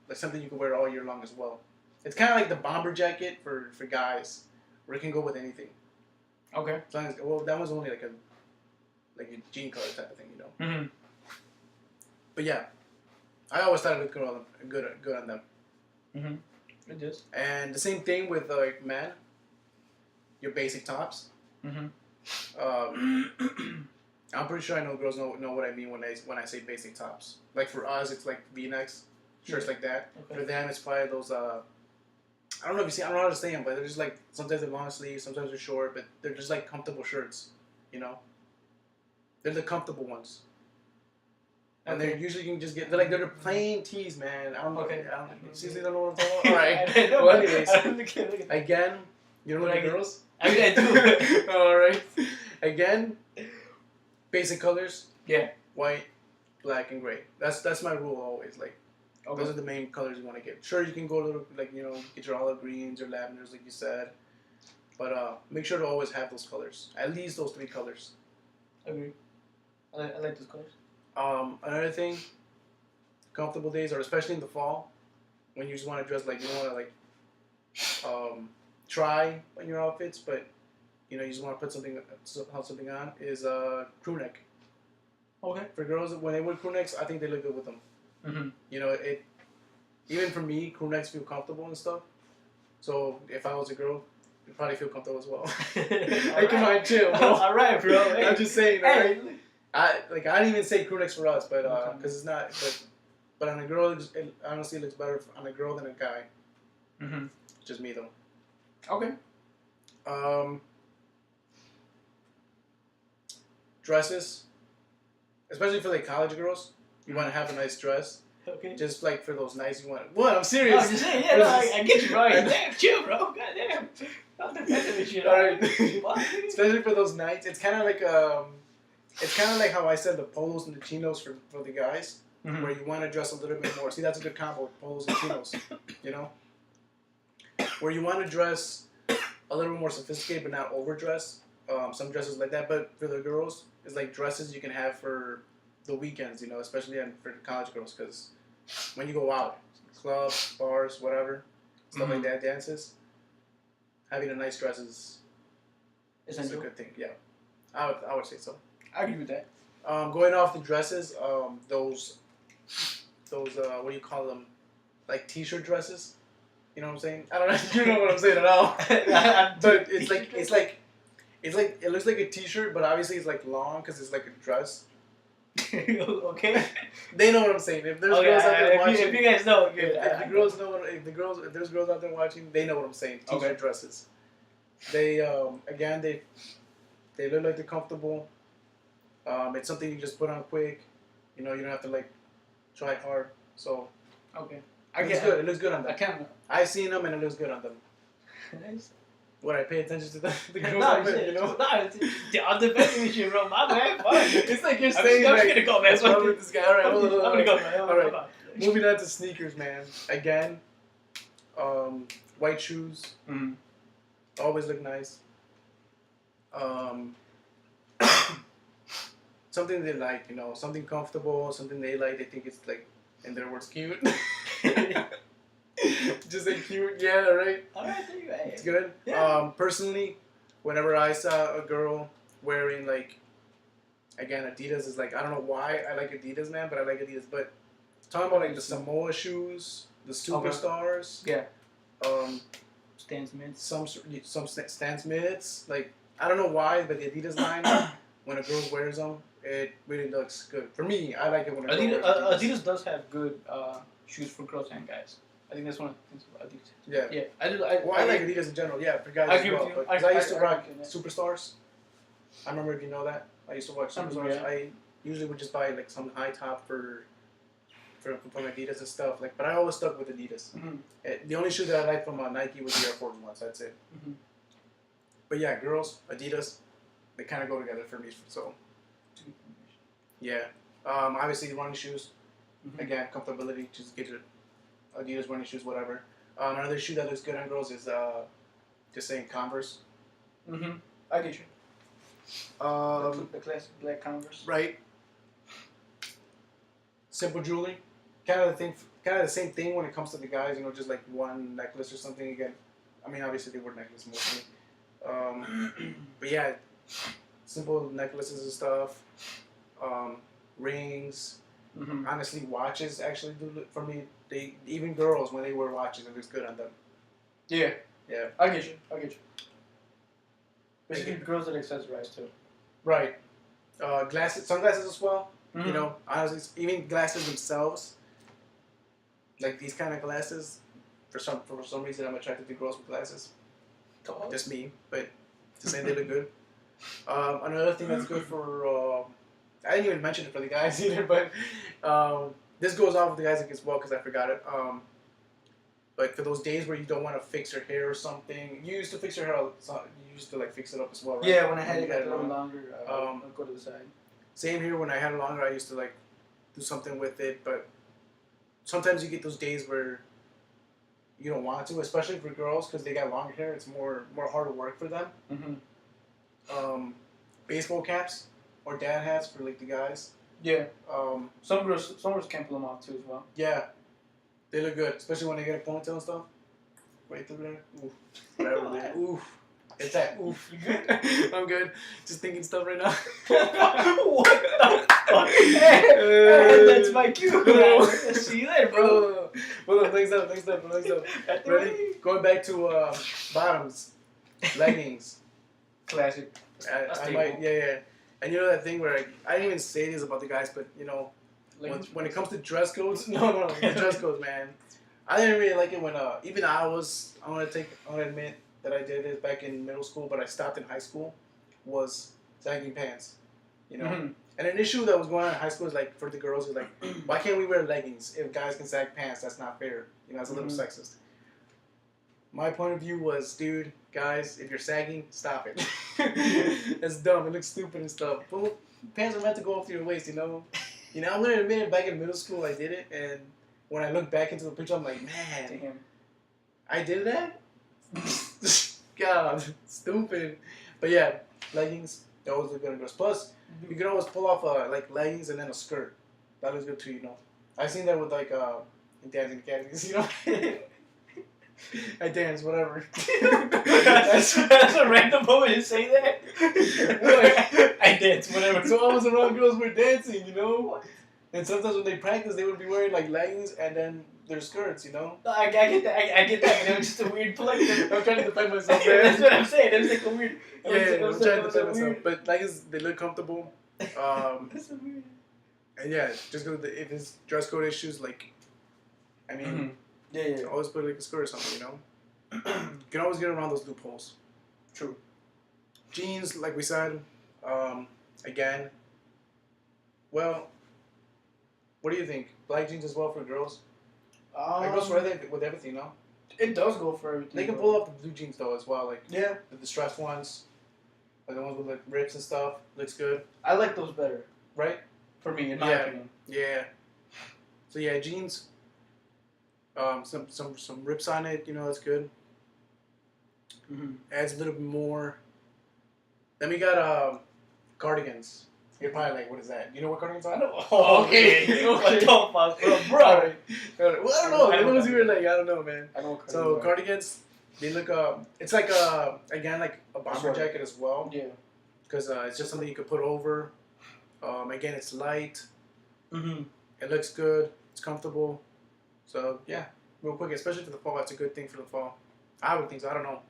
like something you can wear all year long as well. It's kind of like the bomber jacket for guys, where it can go with anything. Okay. As long as, well, that was only like a jean color type of thing, you know. Mm-hmm. But yeah, I always thought it looked good on them. Mm-hmm. It does. And the same thing with like men, your basic tops. Mm-hmm. I'm pretty sure I know girls know what I mean when I say basic tops. Like for us, it's like V-necks, shirts like that. Okay. For them, it's probably those. I don't know if you see. I don't know how to say them, but they're just like sometimes they're long sleeves, sometimes they're short, but they're just like comfortable shirts. You know. They're the comfortable ones. And they're usually you can just get they're the plain tees, man. I don't know. Okay. Seriously, don't know what I'm talking about. All right. I know, Well, anyways, look again, you don't look at girls. I mean, I do. All right. Again, basic colors. Yeah. White, black, and gray. That's my rule always. Like those are the main colors you want to get. Sure, you can go a little like get your olive greens or lavenders like you said, but make sure to always have those colors. At least those 3 colors. Agree. I like those colors. Another thing, comfortable days, or especially in the fall, when you just want to dress like you don't want to try on your outfits, but you just want to put something on is crew neck. Okay. For girls, when they wear crew necks, I think they look good with them. Mm-hmm. It even for me, crew necks feel comfortable and stuff. So if I was a girl, you'd probably feel comfortable as well. Hey, come on, chill, bro. All right, bro. Hey. I'm just saying, Hey. alright? I didn't even say crew necks for us, but because it's not, but on a girl, it honestly looks better on a girl than a guy. Mm-hmm. Just me though. Okay. Dresses, especially for like college girls, you want to have a nice dress. Okay. Just like for those nights you want. What? I'm serious. I'm just saying, yeah, no, I get you, bro. Damn, chill, bro. God damn. I'm defending this shit. Alright. What? Especially for those nights, it's kind of like how I said the polos and the chinos for the guys, where you want to dress a little bit more. See, that's a good combo, polos and chinos. Where you want to dress a little bit more sophisticated, but not overdress. Some dresses like that, but for the girls, it's like dresses you can have for the weekends, especially for the college girls, because when you go out, clubs, bars, whatever, stuff like that, dances, having a nice dress is a good thing. Yeah, I would say so. I agree with that. Going off the dresses, those what do you call them? Like t-shirt dresses. You know what I'm saying? I don't know if you know what I'm saying at all. But it looks like a t-shirt, but obviously it's like long because it's like a dress. Okay. They know what I'm saying. If there's girls out there watching, if you guys know, if there's girls out there watching, they know what I'm saying. T-shirt dresses. They again they look like they're comfortable. It's something you just put on quick. You don't have to like try hard. So okay, it looks good on them. I can't. I've seen them and it looks good on them. Nice. What, I pay attention to the girls No, out there, I'm defending this shit, bro. My man, fuck. It's like you're saying, I'm like, just gonna go, man. what's wrong with this guy? All right, I'm gonna go, man. All right. Moving on to sneakers, man. Again, white shoes always look nice. something they like, you know, something comfortable, something they like. They think it's like, in their words, cute. Just say cute, yeah, right. All right, there you go. It's good. Yeah. Personally, whenever I saw a girl wearing like, again, Adidas is like, I don't know why I like Adidas, man, but I like Adidas. But talking about like the Samoa shoes, the Superstars, Yeah. Stan Smiths, some Stan Smiths. Like, I don't know why, but the Adidas line, when a girl wears them, it really looks good. For me, I like it when a girl wears Adidas. Adidas does have good shoes for girls and guys. I think that's one of the things about Adidas. Yeah. Yeah. I like Adidas in general. Yeah, for guys as well. Because I used to rock Superstars. I remember, if you know that. I used to watch Superstars. Yeah. I usually would just buy like some high top for Adidas and stuff. Like, but I always stuck with Adidas. The only shoe that I liked from Nike was the Air Force Ones. That's it. But yeah, girls, Adidas, they kind of go together for me. So yeah, obviously running shoes. Again, comfortability. Just get your Adidas running shoes, whatever. Another shoe that looks good on girls is just saying Converse. I get you. The classic black Converse. Right. Simple jewelry. Kind of the same thing when it comes to the guys. You know, just like one necklace or something. Again, I mean, obviously they wear necklaces mostly. But yeah, simple necklaces and stuff. Rings. Honestly, watches actually do look for me. Even girls, when they wear watches, it looks good on them. Yeah. Yeah. I get you. Basically, girls that accessorize too. Right. Sunglasses as well. You know, honestly, even glasses themselves. Like these kind of glasses, for some reason, I'm attracted to girls with glasses. Just me, but to say they look good. Another thing that's good for, I didn't even mention it for the guys either, but this goes off with the guys as well because I forgot it. But for those days where you don't want to fix your hair or something, you used to fix your hair. You used to like fix it up as well, right? Yeah, when I had it a little longer, I'll go to the side. Same here. When I had it longer, I used to like do something with it. But sometimes you get those days where you don't want to, especially for girls because they got longer hair. It's more hard work for them. Baseball caps or dad hats for like the guys. Yeah. Some girls can pull them off too as well. Yeah. They look good, especially when they get a ponytail and stuff. Right through there. Oof. Whatever. Oof. It's that oof. You good? I'm good. Just thinking stuff right now. What the fuck? Hey, that's my cue. See you later, bro. Well, next up. Ready? Going back to bottoms, leggings. Classic. I might, yeah. And you know that thing where I didn't even say this about the guys, but you know, when it comes to dress codes, no, dress codes, man. I didn't really like it when even I'm gonna admit that I did it back in middle school, but I stopped in high school. Was sagging pants, you know. And an issue that was going on in high school is like for the girls is like, why can't we wear leggings if guys can sag pants? That's not fair. You know, that's a little sexist. My point of view was, dude, guys, if you're sagging, stop it. It's dumb. It looks stupid and stuff. But pants are meant to go up to your waist, you know. You know, I'm gonna admit it. Back in middle school, I did it, and when I look back into the picture, I'm like, man, damn, I did that. God, stupid. But yeah, leggings. That always look good on girls. Plus, you can always pull off like leggings and then a skirt. That looks good too, you know. I've seen that with like in dancing academies, you know. I dance, whatever. that's a random moment to say that. I dance, whatever. So I was around girls who were dancing, you know. And sometimes when they practice, they would be wearing like leggings and then their skirts, you know. No, I get that. I get that. But it was just a weird play. I'm trying to defend myself. There. That's what I'm saying. It was like a weird. I'm trying to defend myself. But leggings, they look comfortable. That's so weird. And yeah, just because if it's dress code issues, like, I mean. Yeah. Always put like a skirt or something, you know. You can always get around those loopholes. True. Jeans, like we said, again. Well, what do you think? Black jeans as well for girls? It goes for with everything, no? It does go for everything. They can pull off the blue jeans though as well, like the distressed ones, like the ones with like rips and stuff. Looks good. I like those better, right? For me, in my opinion. Yeah. So yeah, jeans. Some rips on it, you know, that's good. Adds a little bit more. Then we got cardigans. You're probably like, what is that? You know what cardigans are? I know. Oh, okay. What the fuck, bro? Alright. Well, I don't know. I know you were like, I don't know, man. I know what So cardigans, they look it's like again like a bomber jacket as well. Yeah. Because it's just something you could put over. Again, it's light. Mm-hmm. It looks good. It's comfortable. So yeah, real quick, especially for the fall, that's a good thing for the fall. I would think so. I don't know.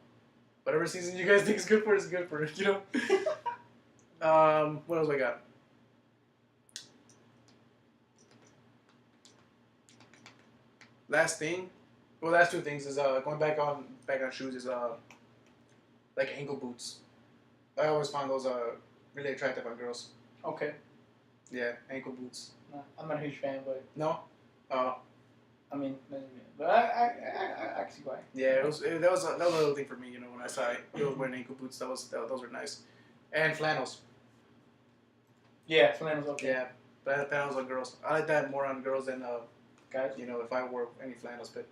Whatever season you guys think is good for is good for it. You know. What else I got? Last thing, well, last two things is going back on shoes is like ankle boots. I always find those really attractive on girls. Okay. Yeah, ankle boots. No, I'm not a huge fan, but No. I mean, but I can see why. Yeah, that was a little thing for me. You know, when I saw girls wearing ankle boots, those were nice, and flannels. Yeah, flannels. Okay. Yeah, flannels on girls. I like that more on girls than guys. You know, if I wore any flannels, but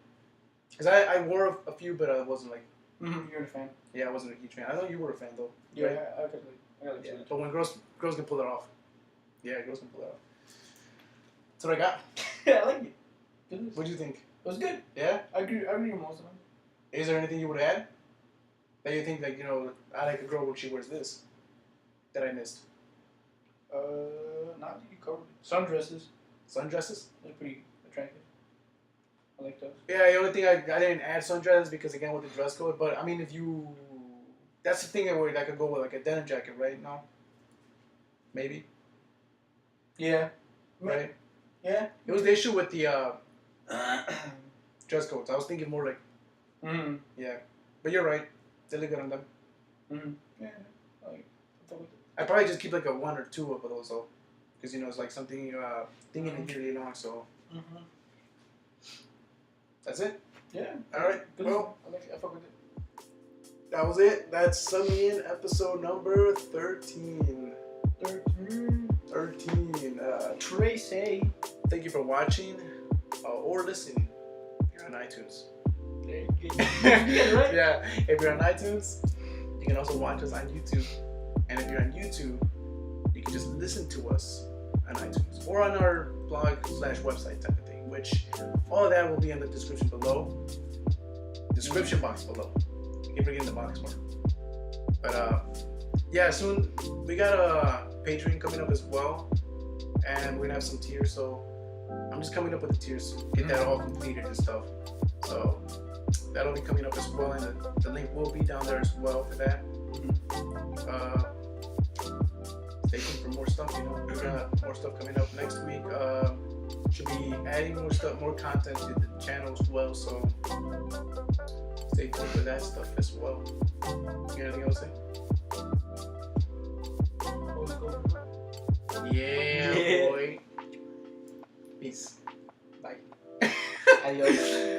because I wore a few, but I wasn't like. Mm-hmm. You're a fan. Yeah, I wasn't a huge fan. I know you were a fan though. Yeah, right? I got Yeah, but when girls can pull it off. Yeah, girls can pull it off. That's what I got. Yeah, I like it. What do you think? It was good. Yeah? I agree with most of them. Is there anything you would add? That you think, like, you know, I like a girl when she wears this? That I missed? Not you covered it. Sundresses. Sundresses? They're pretty attractive. I like those. Yeah, the only thing I didn't add sundresses because, again, with the dress code. But, I mean, if you... That's the thing where I could go with, like, a denim jacket, right? No? Maybe? Yeah. Right? Yeah. It was the issue with the dress codes. I was thinking more like... Mm-hmm. Yeah. But you're right. They look good on them. Mm-hmm. Yeah. I'd probably just keep like a one or two of those though, because you know it's like something thinking in here, you know. So that's it. Yeah. All right. Good. Well, I fuck with it. that was it. That's summing in episode number 13. 13. Tracy. Thank you for watching or listening. If you're on iTunes. Right? Yeah. If you're on iTunes, you can also watch us on YouTube. And if you're on YouTube, you can just listen to us on iTunes or on our blog/website type of thing, which all of that will be in the description below. Description box below. You can bring in the box more. But yeah, soon we got a Patreon coming up as well. And we're gonna have some tiers, so I'm just coming up with the tiers, get that all completed and stuff. So that'll be coming up as well, and the link will be down there as well for that. Stay tuned for more stuff. You know, we got more stuff coming up next week. Should be adding more stuff, more content to the channel as well. So stay tuned for that stuff as well. You got anything else to say? Yeah, boy. Peace. Bye. Adios.